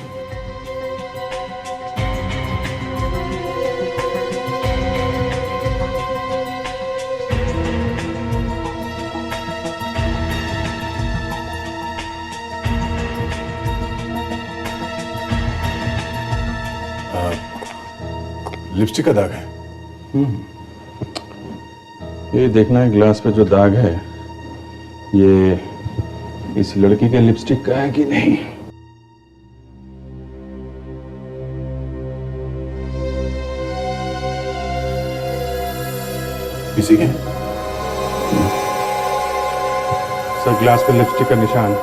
लिपस्टिक का दाग है। ये देखना है ग्लास पे जो दाग है, ये इस लड़की के लिपस्टिक का है कि नहीं। किसी के? सर ग्लास पे लिपस्टिक का निशान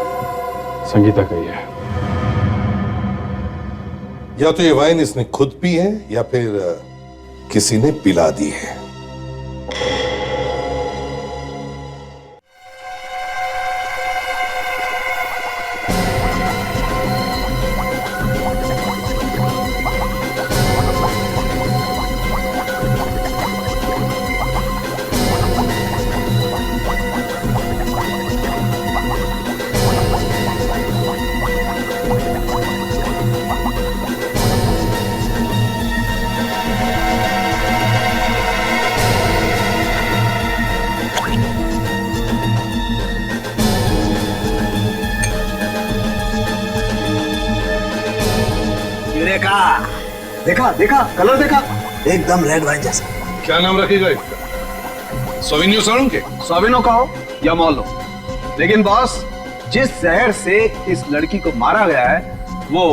संगीता का ही है। या तो ये वाइन इसने खुद पी है या फिर किसी ने पिला दी है। देखा देखा कलर देखा, एकदम रेड वाइन जैसा। क्या नाम रखेगा इसका? सोविनियो सालुंके? सोविनो का हो या मॉलो, लेकिन बॉस जिस जहर से इस लड़की को मारा गया है वो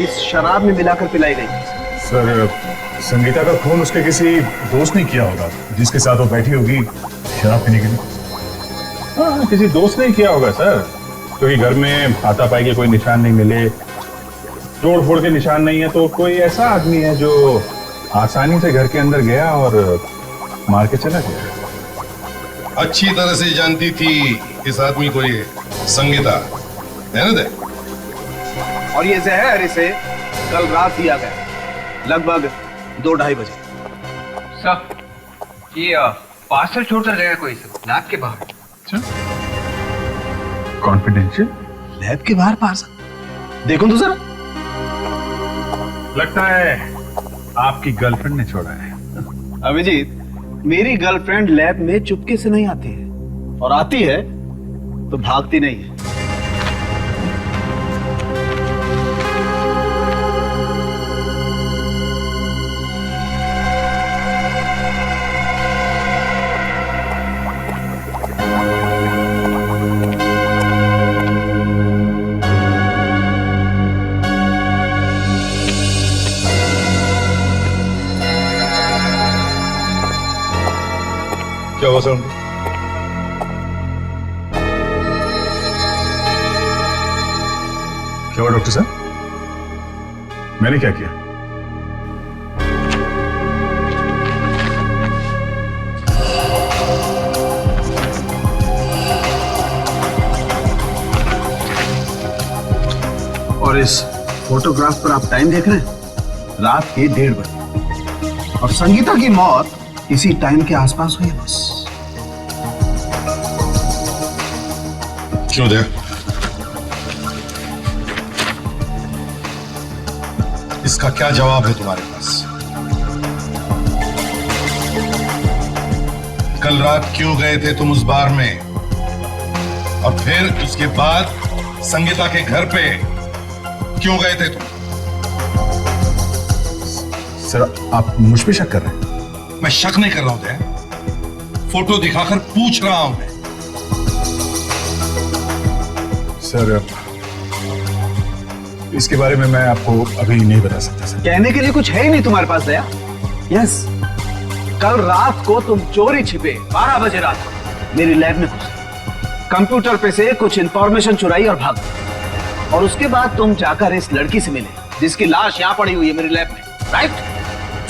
इस शराब में मिलाकर पिलाई गई। सर, संगीता का खून उसके किसी दोस्त ने किया होगा जिसके साथ वो बैठी होगी शराब पीने के लिए। हाँ, किसी दोस्त ने किया होगा सर, क्योंकि घर में हाथापाई के कोई निशान नहीं मिले, तोड़ फोड़ के निशान नहीं है, तो कोई ऐसा आदमी है जो आसानी से घर के अंदर गया और मार के चला गया। अच्छी तरह से जानती थी इस आदमी को ये संगीता, है ना? और ये जहर इसे कल रात दिया गया, लगभग 2-2:30 बजे। सर, ये पार्सल छोड़कर गया कोई लैब के बाहर। अच्छा, कॉन्फिडेंशियल? लैब के बाहर पार्सल? देखो तो जरा। लगता है आपकी गर्लफ्रेंड ने छोड़ा है। अभिजीत, मेरी गर्लफ्रेंड लैब में चुपके से नहीं आती है, और आती है तो भागती नहीं है। क्या हुआ सालुंके? क्या हुआ डॉक्टर साहब? मैंने क्या किया? और इस फोटोग्राफ पर आप टाइम देख रहे हैं, रात के 1:30 बजे, और संगीता की मौत इसी टाइम के आसपास हुई है। बस क्यों दे? इसका क्या जवाब है तुम्हारे पास? कल रात क्यों गए थे तुम उस बार में? और फिर उसके बाद संगीता के घर पे क्यों गए थे तुम? सर, आप मुझ पे शक कर रहे हैं? मैं शक नहीं कर रहा हूं जय, फोटो दिखाकर पूछ रहा हूं मैं। सर, इसके बारे में मैं आपको अभी नहीं बता सकता सर। कहने के लिए कुछ है ही नहीं तुम्हारे पास दया? यस, कल रात को तुम चोरी छिपे 12 बजे रात को मेरी लैब में घुसे, कंप्यूटर पे से कुछ इंफॉर्मेशन चुराई और भाग गए। और उसके बाद तुम जाकर इस लड़की से मिले जिसकी लाश यहां पड़ी हुई है मेरी लैब में, राइट?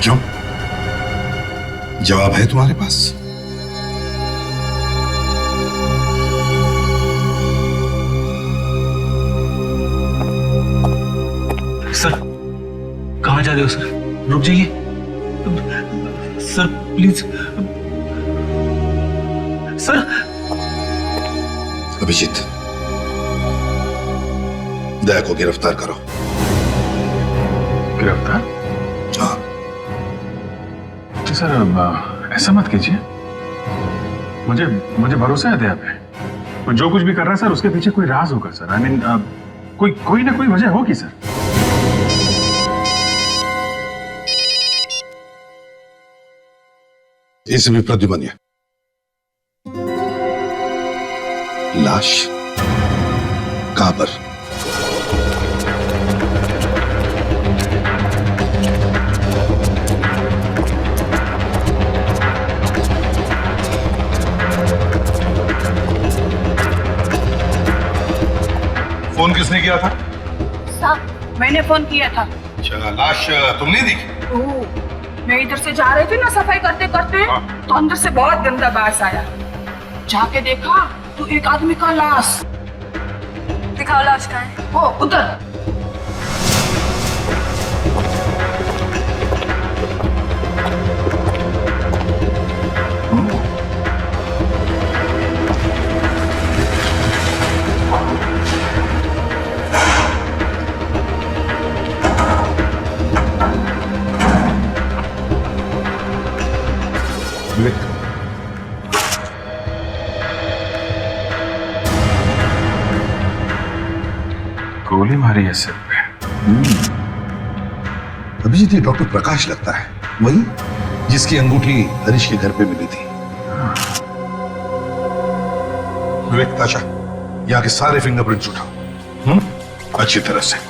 क्यों? जवाब है तुम्हारे पास? सर, कहां जा रहे हो सर? रुक जाइए सर, प्लीज सर। अभिजीत, दया को गिरफ्तार करो। गिरफ्तार? हाँ। तो सर, ऐसा मत कीजिए। मुझे भरोसा है दया पे। जो कुछ भी कर रहा है सर, उसके पीछे कोई राज होगा सर। आई मीन, कोई ना कोई वजह होगी सर। इसे भी प्रद्युमन, लाश कहां पर? फोन किसने किया था? साहब, मैंने फोन किया था। अच्छा, लाश तुमने देखी? ओह, मैं इधर से जा रही थी ना सफाई करते करते, तो अंदर से बहुत गंदा बास आया। जाके देखा तो एक आदमी का लाश। दिखाओ लाश कहाँ है? वो उधर। गोली मारी है सिर पे। अभिजीत, ये डॉक्टर प्रकाश लगता है, वही जिसकी अंगूठी हरीश के घर पे मिली थी। विवेक, ताशा, यहाँ के सारे फिंगरप्रिंट्स उठाओ। अच्छी तरह से।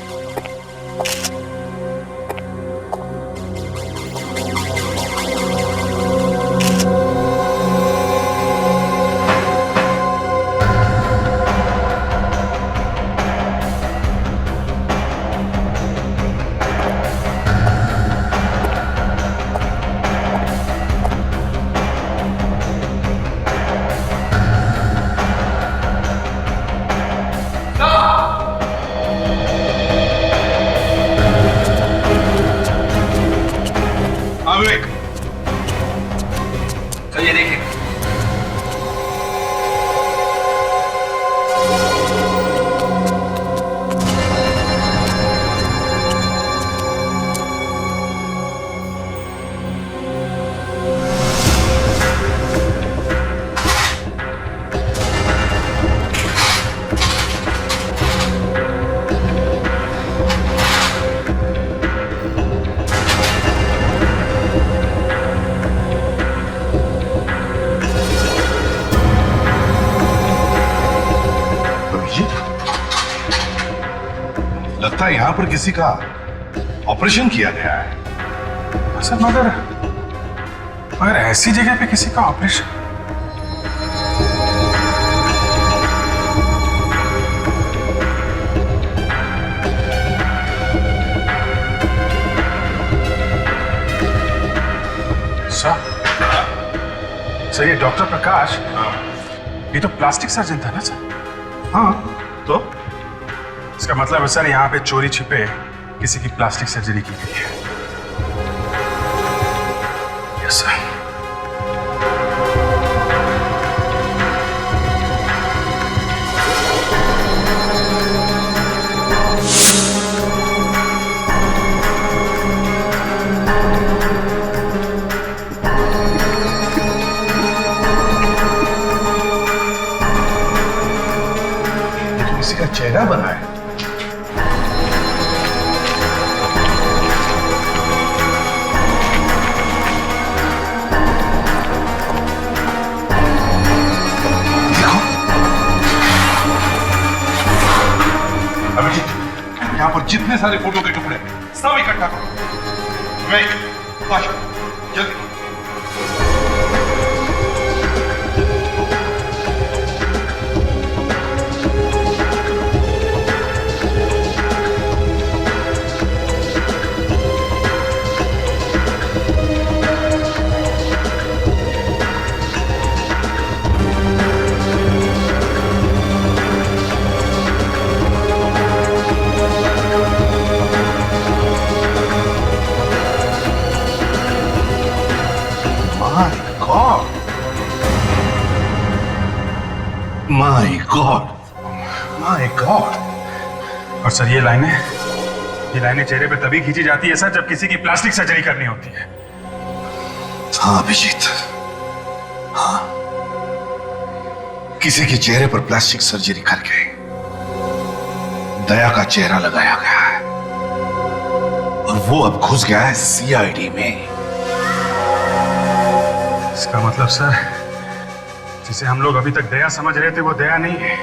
ये देखिए, लगता है यहां पर किसी का ऑपरेशन किया गया है। सर, मगर ऐसी जगह पे किसी का ऑपरेशन? सर, ये डॉक्टर प्रकाश, ये तो प्लास्टिक सर्जन था ना सर? हाँ, तो इसका मतलब है सर, यहाँ पे चोरी छिपे किसी की प्लास्टिक सर्जरी की गई है। Yes sir. किसी का चेहरा बना है। अभिजीत, यहाँ पर जितने सारे फोटो के टुकड़े सब इकट्ठा करो। वेट, आशा, जल्दी। My God. और सर ये लाइनें चेहरे पे तभी खींची जाती है सर जब किसी की प्लास्टिक सर्जरी करनी होती है। हाँ अभिजीत, हाँ, किसी के चेहरे पर प्लास्टिक सर्जरी करके दया का चेहरा लगाया गया है और वो अब घुस गया है सीआईडी में। इसका मतलब सर, जिसे हम लोग अभी तक दया समझ रहे थे वो दया नहीं है,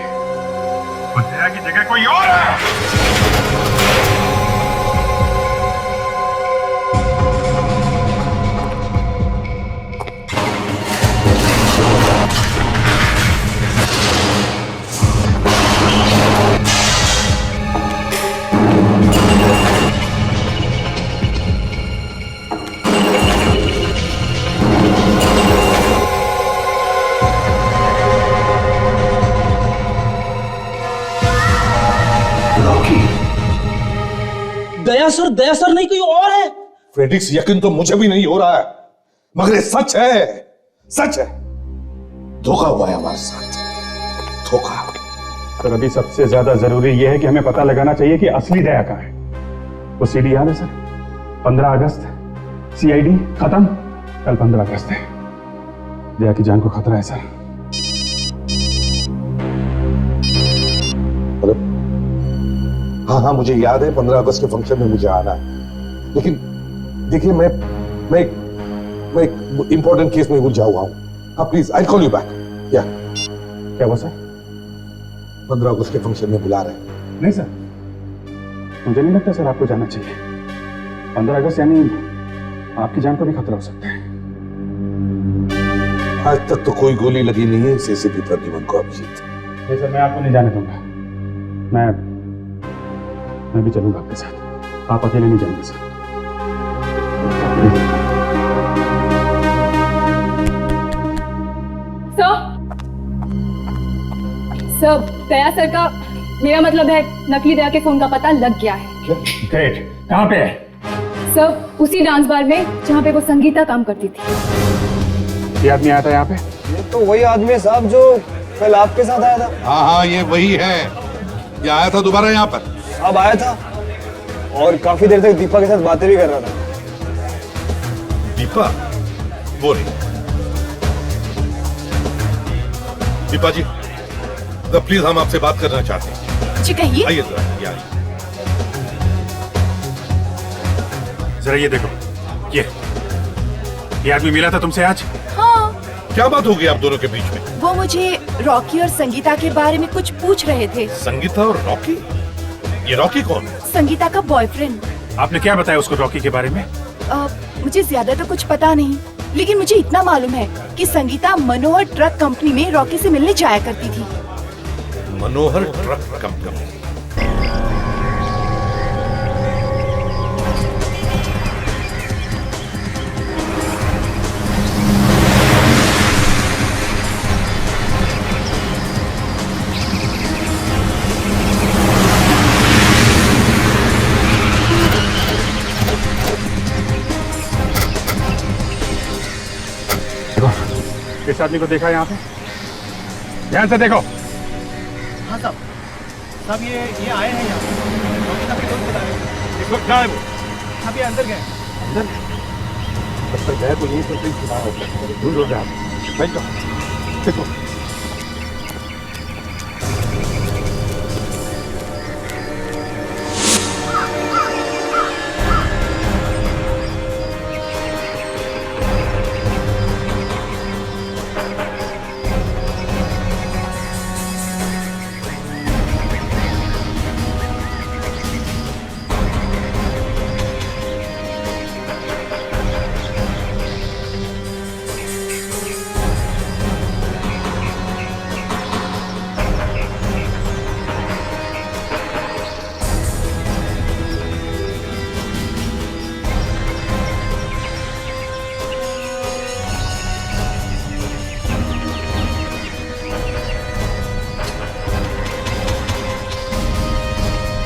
वो दया की जगह कोई और है। दया सर नहीं, कोई और है। फ्रेडिक्स, यकीन तो मुझे भी नहीं हो रहा है, मगर ये सच है, सच है। धोखा हुआ है हमारे साथ, धोखा। सर अभी सबसे ज्यादा जरूरी यह है कि हमें पता लगाना चाहिए कि असली दया कहाँ है। वो सीडी याद है सर? 15 अगस्त सीआईडी खत्म, कल 15 अगस्त है। दया की जान को खतरा है सर। हाँ, मुझे याद है 15 अगस्त के फंक्शन में मुझे आना है, लेकिन देखिए मैं एक इंपॉर्टेंट केस में उलझा हुआ हूँ। हाँ please, I call you back. क्या हुआ सर? 15 अगस्त के फंक्शन में बुला रहे हैं। नहीं सर, मुझे नहीं लगता सर आपको जाना चाहिए। 15 अगस्त यानी आपकी जान को भी खतरा हो सकता है। आज तक तो कोई गोली लगी नहीं है इस एसीपी प्रद्युमन को, अभिजीत। नहीं सर, मैं आपको नहीं जाने दूंगा। मैं भी चलूंगा आपके साथ, आप अकेले नहीं जाएंगे सर। सर, दया सर का, मेरा मतलब है नकली दया के फोन का पता लग गया है। ग्रेट, कहाँ पे है? सर, उसी डांस बार में जहाँ पे वो संगीता काम करती थी। ये आदमी आया था यहाँ पे? ये तो वही आदमी है साहब जो कल आपके साथ आया था। हाँ, ये वही है। ये आया था दोबारा यहाँ पर? अब आया था और काफी देर तक दीपा के साथ बातें भी कर रहा था। दीपा? वो नहीं। दीपा जी, प्लीज हम आपसे बात करना चाहते हैं। जी कहिए। आइए जरा, जरा ये देखो, ये आदमी मिला था तुमसे आज? हाँ। क्या बात हो गई आप दोनों के बीच में? वो मुझे रॉकी और संगीता के बारे में कुछ पूछ रहे थे। संगीता और रॉकी? ये रॉकी कौन है? संगीता का बॉयफ्रेंड। आपने क्या बताया उसको रॉकी के बारे में? मुझे ज्यादा तो कुछ पता नहीं, लेकिन मुझे इतना मालूम है कि संगीता मनोहर ट्रक कंपनी में रॉकी से मिलने जाया करती थी। मनोहर ट्रक कंपनी? इस आदमी को देखा यहाँ पे? ध्यान से देखो। हाँ साहब, ये आए हैं यहाँ पे, दोस्त बुला रहे हैं। इस वक्त कहाँ है वो? अभी अंदर गए। अंदर? जब तक गए तो यही तो सुना होगा। दूर हो जाए, बैठ जाओ, देखो।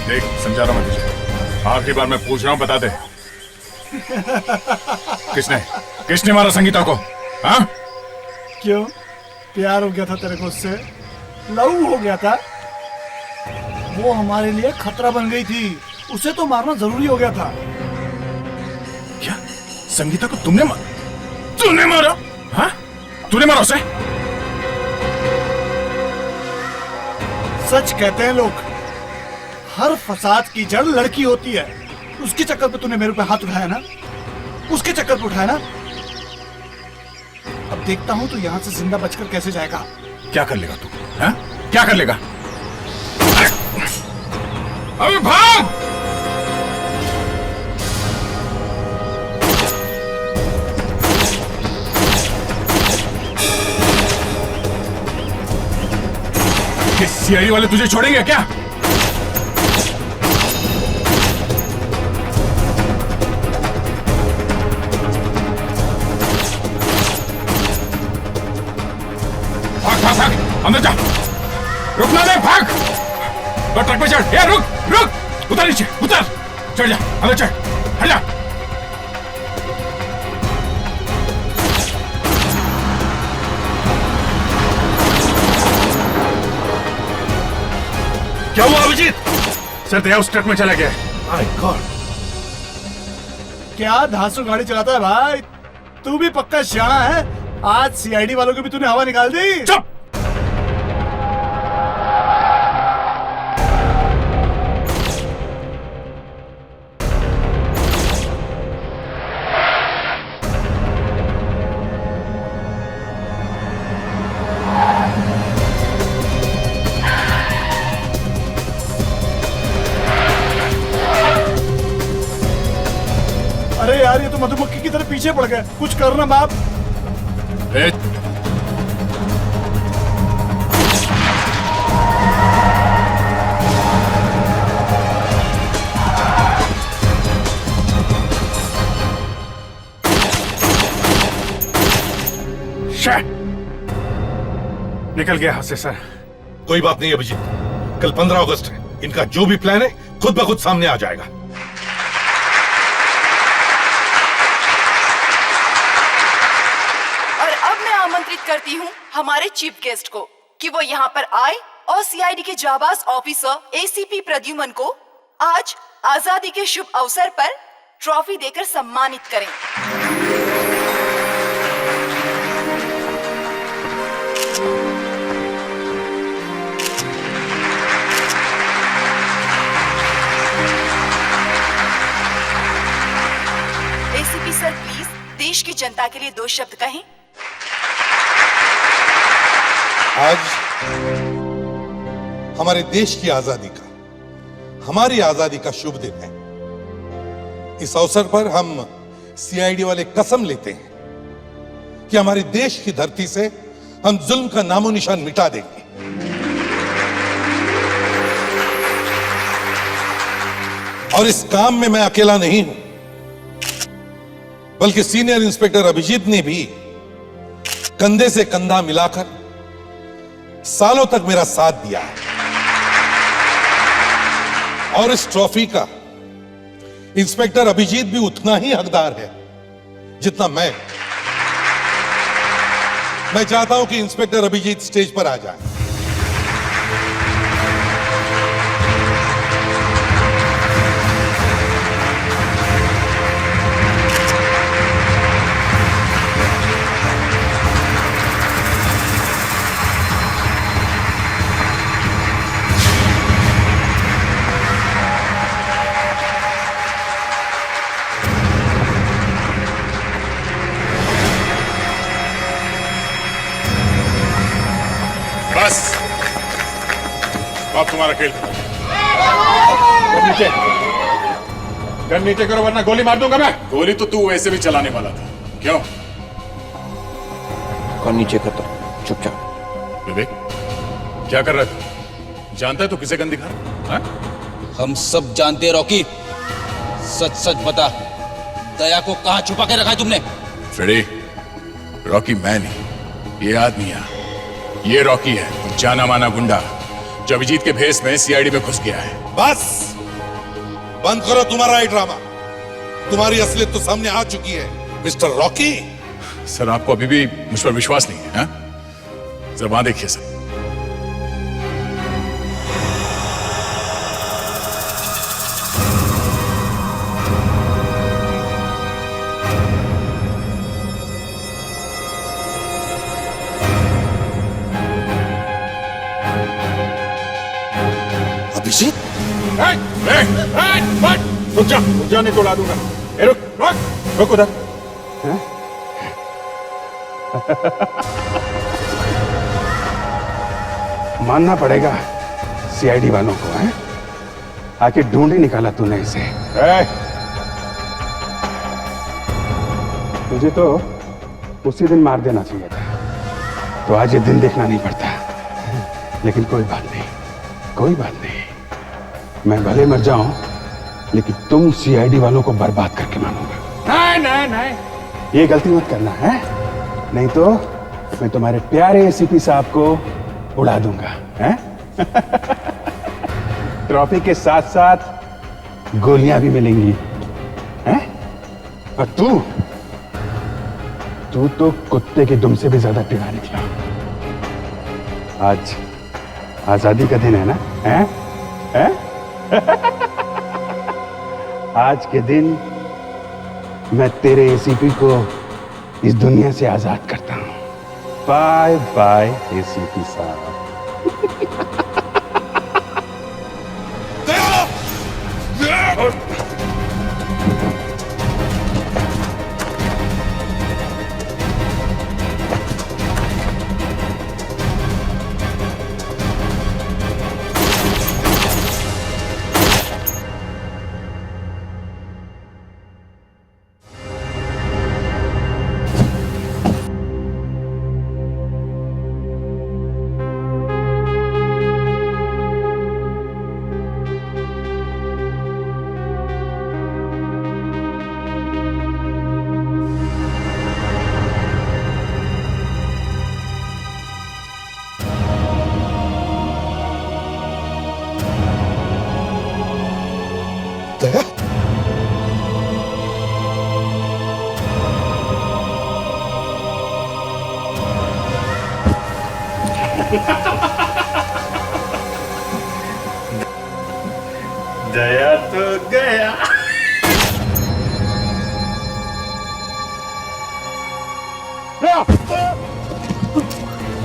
देख समझा रहा हूं मैं तुझे, आखिरी बार मैं पूछ रहा हूं, बता दे किसने मारा संगीता को? हाँ? क्यों, प्यार हो गया था तेरे को उससे? लव हो गया था? वो हमारे लिए खतरा बन गई थी, उसे तो मारना जरूरी हो गया था। क्या संगीता को तूने मारा? हाँ? तूने मारा उसे? सच कहते हैं लोग, हर फसाद की जड़ लड़की होती है। उसके चक्कर पे तूने मेरे पे हाथ उठाया ना, उसके चक्कर पे उठाया ना। अब देखता हूं तू यहां से जिंदा बचकर कैसे जाएगा। क्या कर लेगा तू? हाँ? क्या कर लेगा? अबे भाग! सीआईडी वाले तुझे छोड़ेंगे क्या? भाग अंदर जा, रुकना नहीं, भाग। तो ट्रक पे चढ़। ए, रुक उतर, नीचे उतर, चढ़ जा, अंदर चढ़, हट जा। क्या हुआ अभिजीत? सर दया उस ट्रक में चला गया। माय गॉड, क्या धांसू गाड़ी चलाता है भाई? तू भी पक्का शाना है। आज सीआईडी वालों की भी तूने हवा निकाल दी। चुप! अरे यार, ये तो मधुमक्खी की तरह पीछे पड़ गए। कुछ करना बाप। निकल गया हाथ से सर। कोई बात नहीं अभिजीत, कल 15 अगस्त है। इनका जो भी प्लान है खुद ब खुद सामने आ जाएगा। और अब मैं आमंत्रित करती हूँ हमारे चीफ गेस्ट को कि वो यहाँ पर आए और सीआईडी के जाबाज ऑफिसर एसीपी प्रद्युमन को आज आजादी के शुभ अवसर पर ट्रॉफी देकर सम्मानित करें। एसीपी सर प्लीज देश की जनता के लिए 2 शब्द कहें। आज हमारे देश की आजादी का, हमारी आजादी का शुभ दिन है। इस अवसर पर हम सीआईडी वाले कसम लेते हैं कि हमारे देश की धरती से हम जुल्म का नामो निशान मिटा देंगे। और इस काम में मैं अकेला नहीं हूं, बल्कि सीनियर इंस्पेक्टर अभिजीत ने भी कंधे से कंधा मिलाकर सालों तक मेरा साथ दिया है। और इस ट्रॉफी का इंस्पेक्टर अभिजीत भी उतना ही हकदार है जितना मैं चाहता हूं कि इंस्पेक्टर अभिजीत स्टेज पर आ जाए। बस अब तुम्हारा खेल खत्म। गन नीचे करो वरना गोली मार दूंगा मैं। गोली तो तू वैसे भी चलाने वाला था। क्यों? कौन नीचे कर दो, चुपचाप। विवेक क्या कर रहा था? जानता है तू किसे गन दिखा रहा है? हम सब जानते हैं रॉकी। सच सच बता, दया को कहां छुपा के रखा है तुमने? फ्रेडी, रॉकी मैं नहीं, ये आदमी है। ये रॉकी है, जाना माना गुंडा जो अभिजीत के भेस में सीआईडी में घुस गया है। बस बंद करो तुम्हारा ये ड्रामा। तुम्हारी असलियत तो सामने आ चुकी है मिस्टर रॉकी। सर आपको अभी भी मुझ पर विश्वास नहीं है हा? जरा वहां देखिए सर। अभिजीत रुक जा नहीं तो उड़ा दूंगा। रुक उधर। मानना पड़ेगा सीआईडी वालों को है, आखिर ढूंढ ही निकाला तूने इसे। तुझे तो उसी दिन मार देना चाहिए था, तो आज ये दिन देखना नहीं पड़ता। लेकिन कोई बात नहीं, कोई बात नहीं। मैं भले मर जाऊं, लेकिन तुम सीआईडी वालों को बर्बाद करके मानूंगा। नहीं, ये गलती मत करना है, नहीं तो मैं तुम्हारे प्यारे एसीपी साहब को उड़ा दूंगा, हैं? ट्रॉफी के साथ साथ गोलियां भी मिलेंगी, हैं? और तू तो कुत्ते के दुम से भी ज्यादा टेढ़ा निकला। आज आजादी का दिन है ना, हैं? हैं? आज के दिन मैं तेरे एसीपी को इस दुनिया से आजाद करता हूं। बाय बाय एसीपी साहब। दया दया तो गया।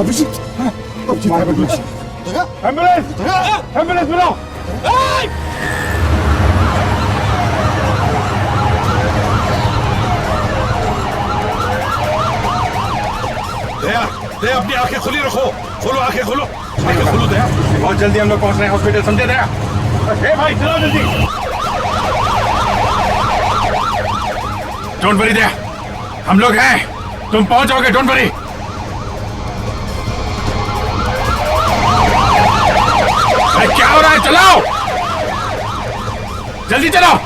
अभिजीत एम्बुलेंस एम्बुलेंस बुलाओ। दया अपनी आंखें खुली रखो, खोलो आंखें, खोलो आंखें, खोलो दया। बहुत जल्दी हम लोग पहुंच रहे हैं हॉस्पिटल, समझे दया? ए भाई चलो जल्दी। डोंट वरी दया, हम लोग हैं, तुम पहुंच जाओगे, डोंट वरी। क्या हो रहा है? चलाओ, जल्दी चलाओ।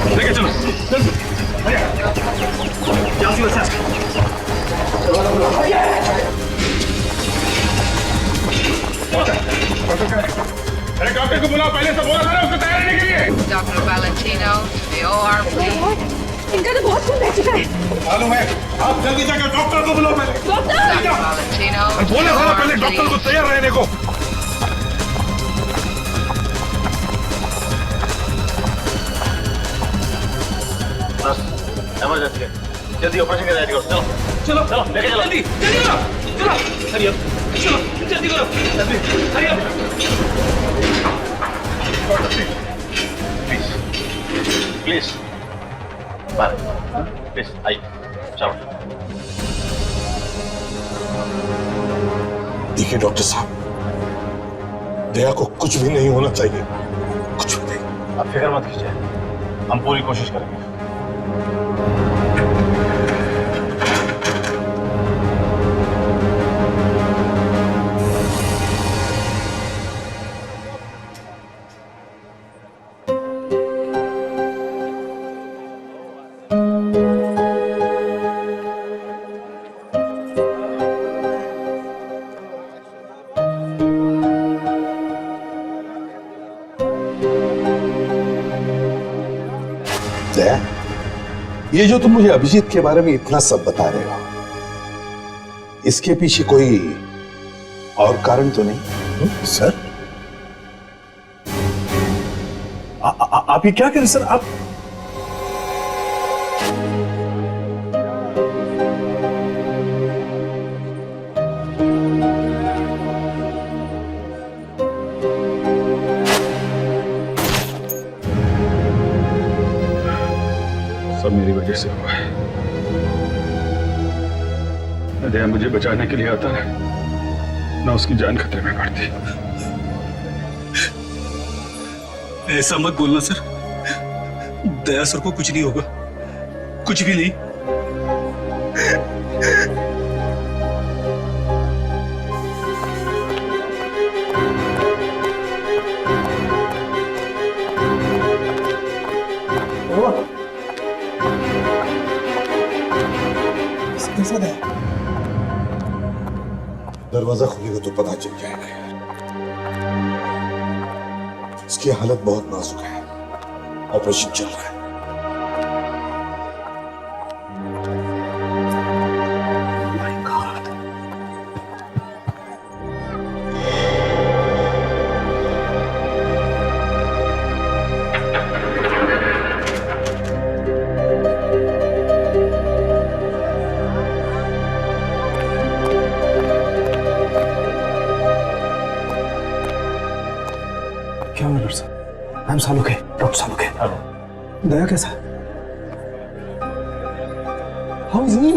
लेके चलो, अरे डॉक्टर को बुलाओ, पहले से बोला था ना उसको तैयार रहने के लिए। Dr. Valentino, the OR, please. इनका तो बहुत खून बह चुका है। मालूम है, आप जल्दी जाकर डॉक्टर को बुलाओ पहले। Dr. Valentino, बोला था ना पहले डॉक्टर को तैयार रहने को। इमरजेंसी है, जल्दी ऑपरेशन की तैयारी करो। चलो चलो चलो, लेके चलो, जल्दी जल्दी करो, चलो हरी अप, चलो जल्दी करो, जल्दी hurry up. Please please please आइए, चलो। देखिए डॉक्टर साहब, दया को कुछ भी नहीं होना चाहिए, कुछ भी नहीं। आप फिक्र मत कीजिए, हम पूरी कोशिश करेंगे। दया, ये जो तुम मुझे अभिजीत के बारे में इतना सब बता रहे हो, इसके पीछे कोई और कारण तो नहीं? सर आप ये क्या करें सर? आप सब मेरी वजह से हुआ है। न दया मुझे बचाने के लिए आता है, ना उसकी जान खतरे में पड़ती। ऐसा मत बोलना सर, दया सर को कुछ नहीं होगा, कुछ भी नहीं। दरवाजा खुलेगा तो पता चल जाएगा यार। इसकी हालत बहुत नाजुक है, ऑपरेशन चल रहा है। क्या हुआ डॉक्टर साहब? मैम सालुक है, डॉक्टर सालुक है। हेलो। दया कैसा? How is he?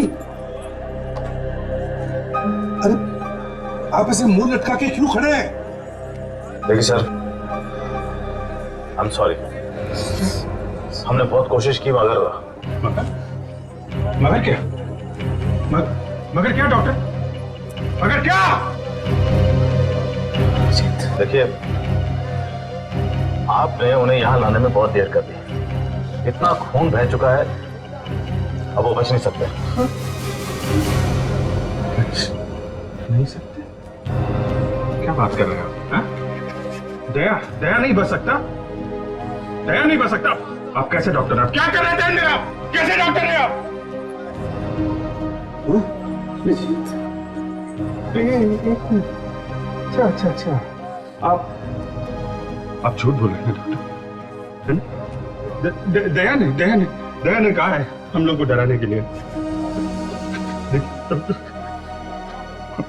अरे आप ऐसे मुंह लटका के क्यों खड़े हैं? देखिए सर, आई एम सॉरी, हमने बहुत कोशिश की मगर क्या? मगर क्या डॉक्टर? मगर क्या? देखिए, आपने उन्हें यहाँ लाने में बहुत देर कर दी। इतना खून बह चुका है, अब वो बच नहीं सकते। नहीं सकते? क्या बात कर रहे हैं आप? हाँ? दया नहीं बच सकता? दया नहीं बच सकता? आप कैसे डॉक्टर हैं? आप क्या कर रहे थे? आप कैसे डॉक्टर हैं आप? अच्छा आप झूठ बोल रहे हैं डॉक्टर, है ना? दया ने कहा है हम लोग को डराने के लिए।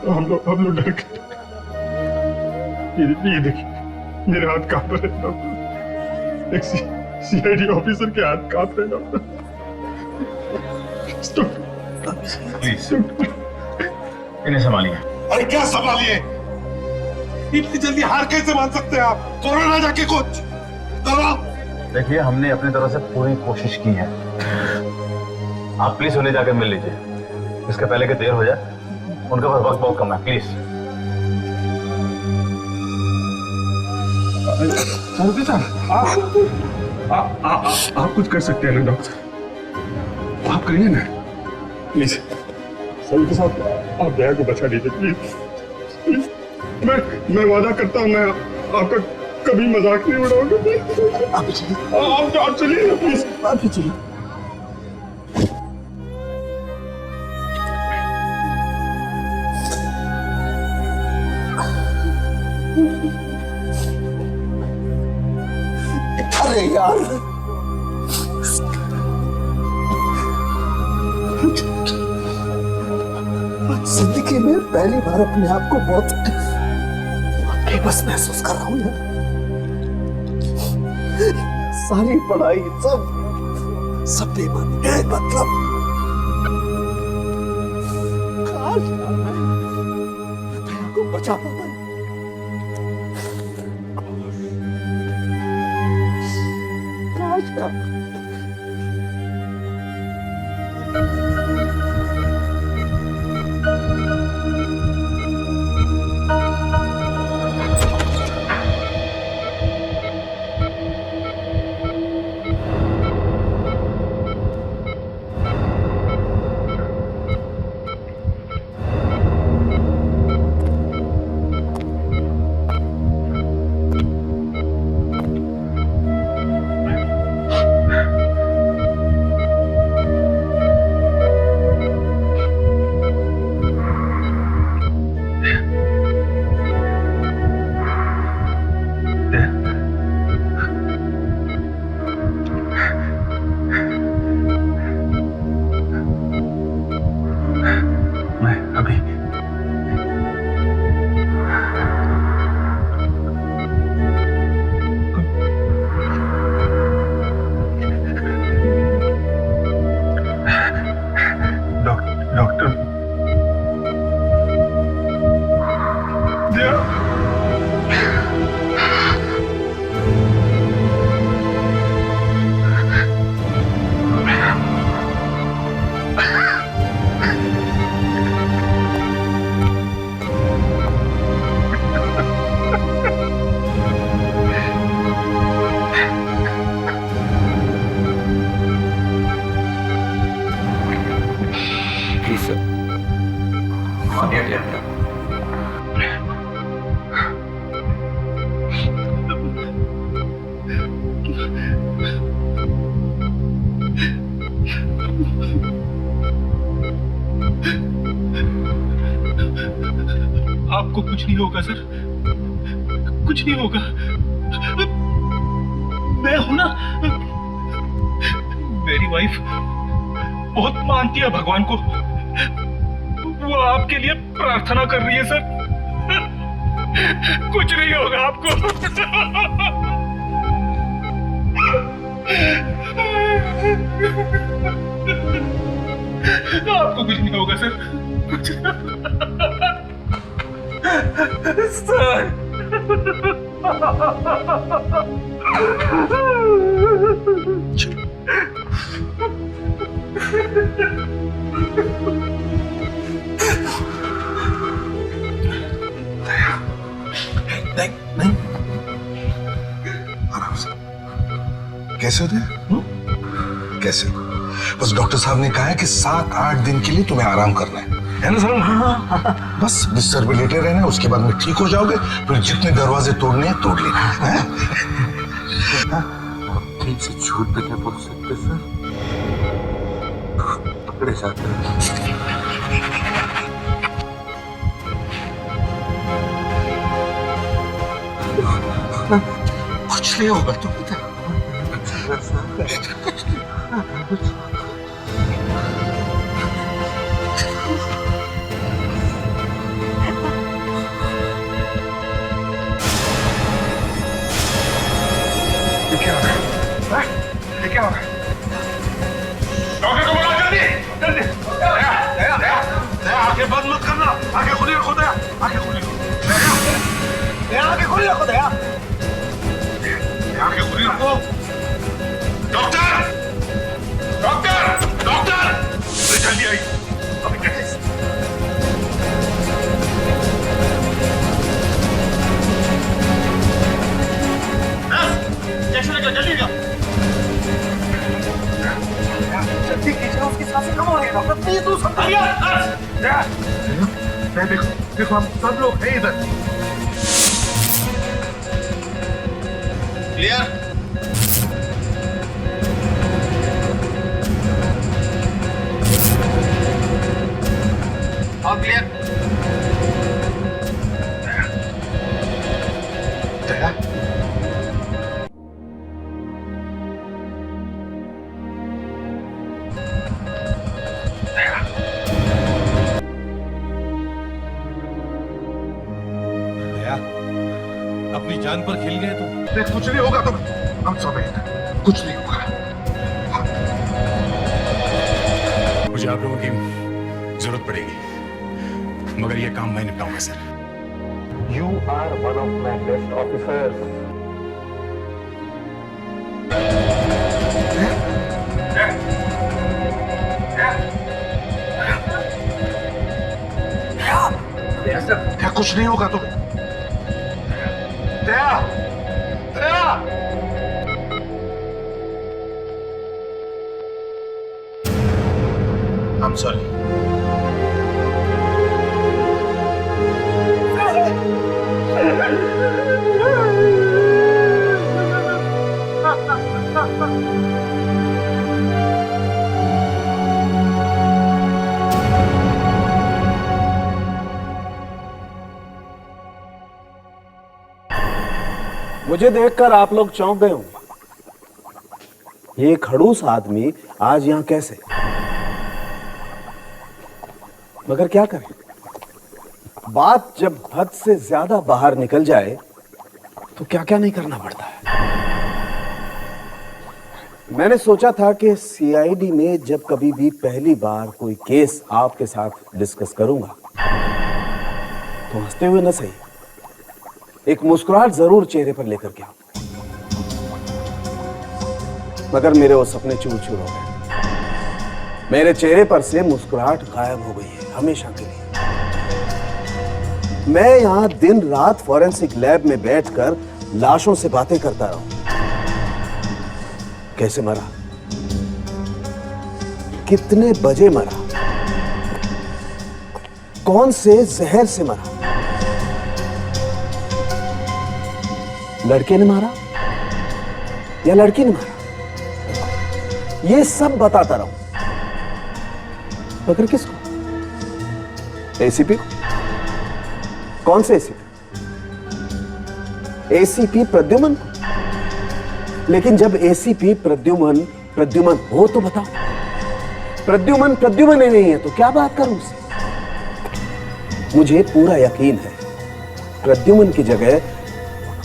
हम लोग डर गए। ये देखिए मेरे हाथ कांप रहे हैं डॉक्टर, एक सीआईडी ऑफिसर के हाथ कांप रहे हैं डॉक्टर। प्लीज इन्हें संभालिए। अरे क्या संभालिए? इतनी जल्दी हार कैसे मान सकते हैं आप? कोरोना जाके कुछ दवा। देखिए, हमने अपनी तरफ से पूरी कोशिश की है, आप प्लीज उन्हें जाकर मिल लीजिए, इसके पहले कि देर हो जाए। उनके पास वक्त बहुत कम है, प्लीज। आप कुछ कर सकते हैं ना डॉक्टर? आप करिए ना प्लीज। सभी के साथ आप दया को बचा लीजिए प्लीज। मैं वादा करता हूँ मैं आपका कभी मजाक नहीं उड़ाऊंगा। आप चलिए ना प्लीज। आप चलिए। अरे यार, जिंदगी में पहली बार अपने आप को बहुत बेबस महसूस कर रहा हूं यार। सारी पढ़ाई सब बेमानी है, मतलब काश प्लीज सर। आपको कुछ नहीं होगा सर, कुछ नहीं होगा। मैं हूं ना, मेरी वाइफ बहुत मानती है भगवान को, वो आपके लिए प्रार्थना कर रही है सर। कुछ नहीं होगा आपको। आपको कुछ नहीं होगा सर, कुछ सर। नहीं, आराम से। कैसे हो तुम? कैसे हो? बस डॉक्टर साहब ने कहा है कि 7-8 दिन के लिए तुम्हें आराम करना है ना सर? हाँ। बस बिस्तर पे लेटे रहना है, उसके बाद में ठीक हो जाओगे। फिर जितने दरवाजे तोड़ने हैं तोड़ लेना है। ठीक से झूठ भी नहीं बोल सकते सर, पकड़े जाते हैं। कुछ नहीं होगा तुम क्या हो रहा है? डॉक्टर को बुलाओ जल्दी, जल्दी। आंखें बंद मत करना, आंखें खुली रखो। दया, आंखें खुली रखो। दया, आंखें खुली रखो। दया, आंखें खुली रखो। डॉक्टर, डॉक्टर, डॉक्टर, जल्दी आइए। अभी कैसे? कैसे लगा? जल्दी जाओ। जल्दी कीजिए, उसकी सांसें कम हो रही है डॉक्टर, प्लीज do something। देखो, देखो हम सब लोग हैं इधर। क्लियर? All clear? अपनी जान पर खेल गए तुम। कुछ नहीं होगा तुम, हम सब हैं, कुछ नहीं होगा। मुझे आप लोगों की जरूरत पड़ेगी, मगर ये काम मैं निपटाऊंगा sir. You are one of my best officers. क्या कुछ नहीं होगा तुम्हें? दया, दया। I'm sorry. मुझे देखकर आप लोग चौंक गए होंगे। ये खड़ूस आदमी आज यहां कैसे? मगर क्या करें, बात जब हद से ज्यादा बाहर निकल जाए तो क्या क्या नहीं करना पड़ता है। मैंने सोचा था कि सीआईडी में जब कभी भी पहली बार कोई केस आपके साथ डिस्कस करूंगा तो हंसते हुए न सही, एक मुस्कुराहट जरूर चेहरे पर लेकर के आऊं। मगर मेरे वो सपने चूर चूर हो गए। मेरे चेहरे पर से मुस्कुराहट गायब हो गई है हमेशा के लिए। मैं यहां दिन रात फॉरेंसिक लैब में बैठकर लाशों से बातें करता रहूं। कैसे मरा, कितने बजे मरा, कौन से जहर से मरा? लड़के ने मारा या लड़की ने मारा? ये सब बताता रहूं, मगर किसको? एसीपी को? कौन से एसीपी? एसीपी प्रद्युमन को? लेकिन जब एसीपी प्रद्युमन हो तो बताओ। प्रद्युमन ही नहीं है तो क्या बात करूं उससे? मुझे पूरा यकीन है प्रद्युमन की जगह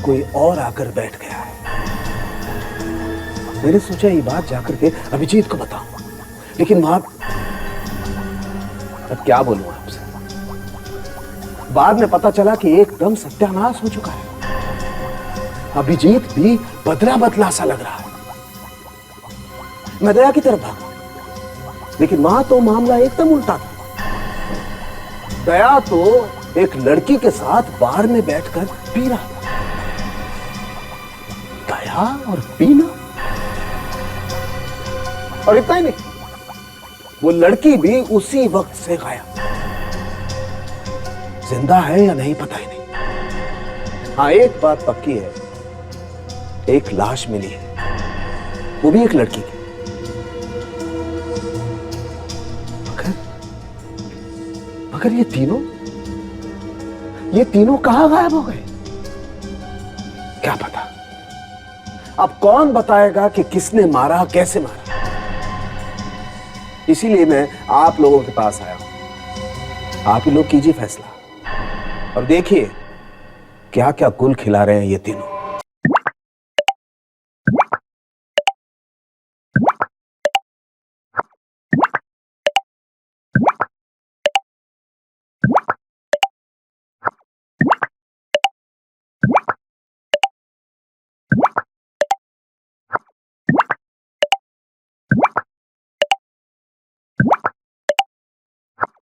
कोई और आकर बैठ गया है। मैंने सोचा ये बात जाकर के अभिजीत को बताऊं, लेकिन वहां अब क्या बोलूं आपसे? बाद में पता चला कि एकदम सत्यानाश हो चुका है। अभिजीत भी बदला बदला सा लग रहा है। मैं दया की तरफ भागा, लेकिन वहां तो मामला एकदम उल्टा था। दया तो एक लड़की के साथ बार में बैठकर पी रहा था। दया और पीना, और इतना ही नहीं, वो लड़की भी उसी वक्त से गायब। जिंदा है या नहीं पता ही नहीं। हाँ, एक बात पक्की है, एक लाश मिली है, वो भी एक लड़की की। मगर ये तीनों कहां गायब हो गए? क्या पता। अब कौन बताएगा कि किसने मारा, कैसे मारा? इसीलिए मैं आप लोगों के पास आया हूं। आप ही लोग कीजिए फैसला और देखिए क्या क्या गुल खिला रहे हैं ये तीनों।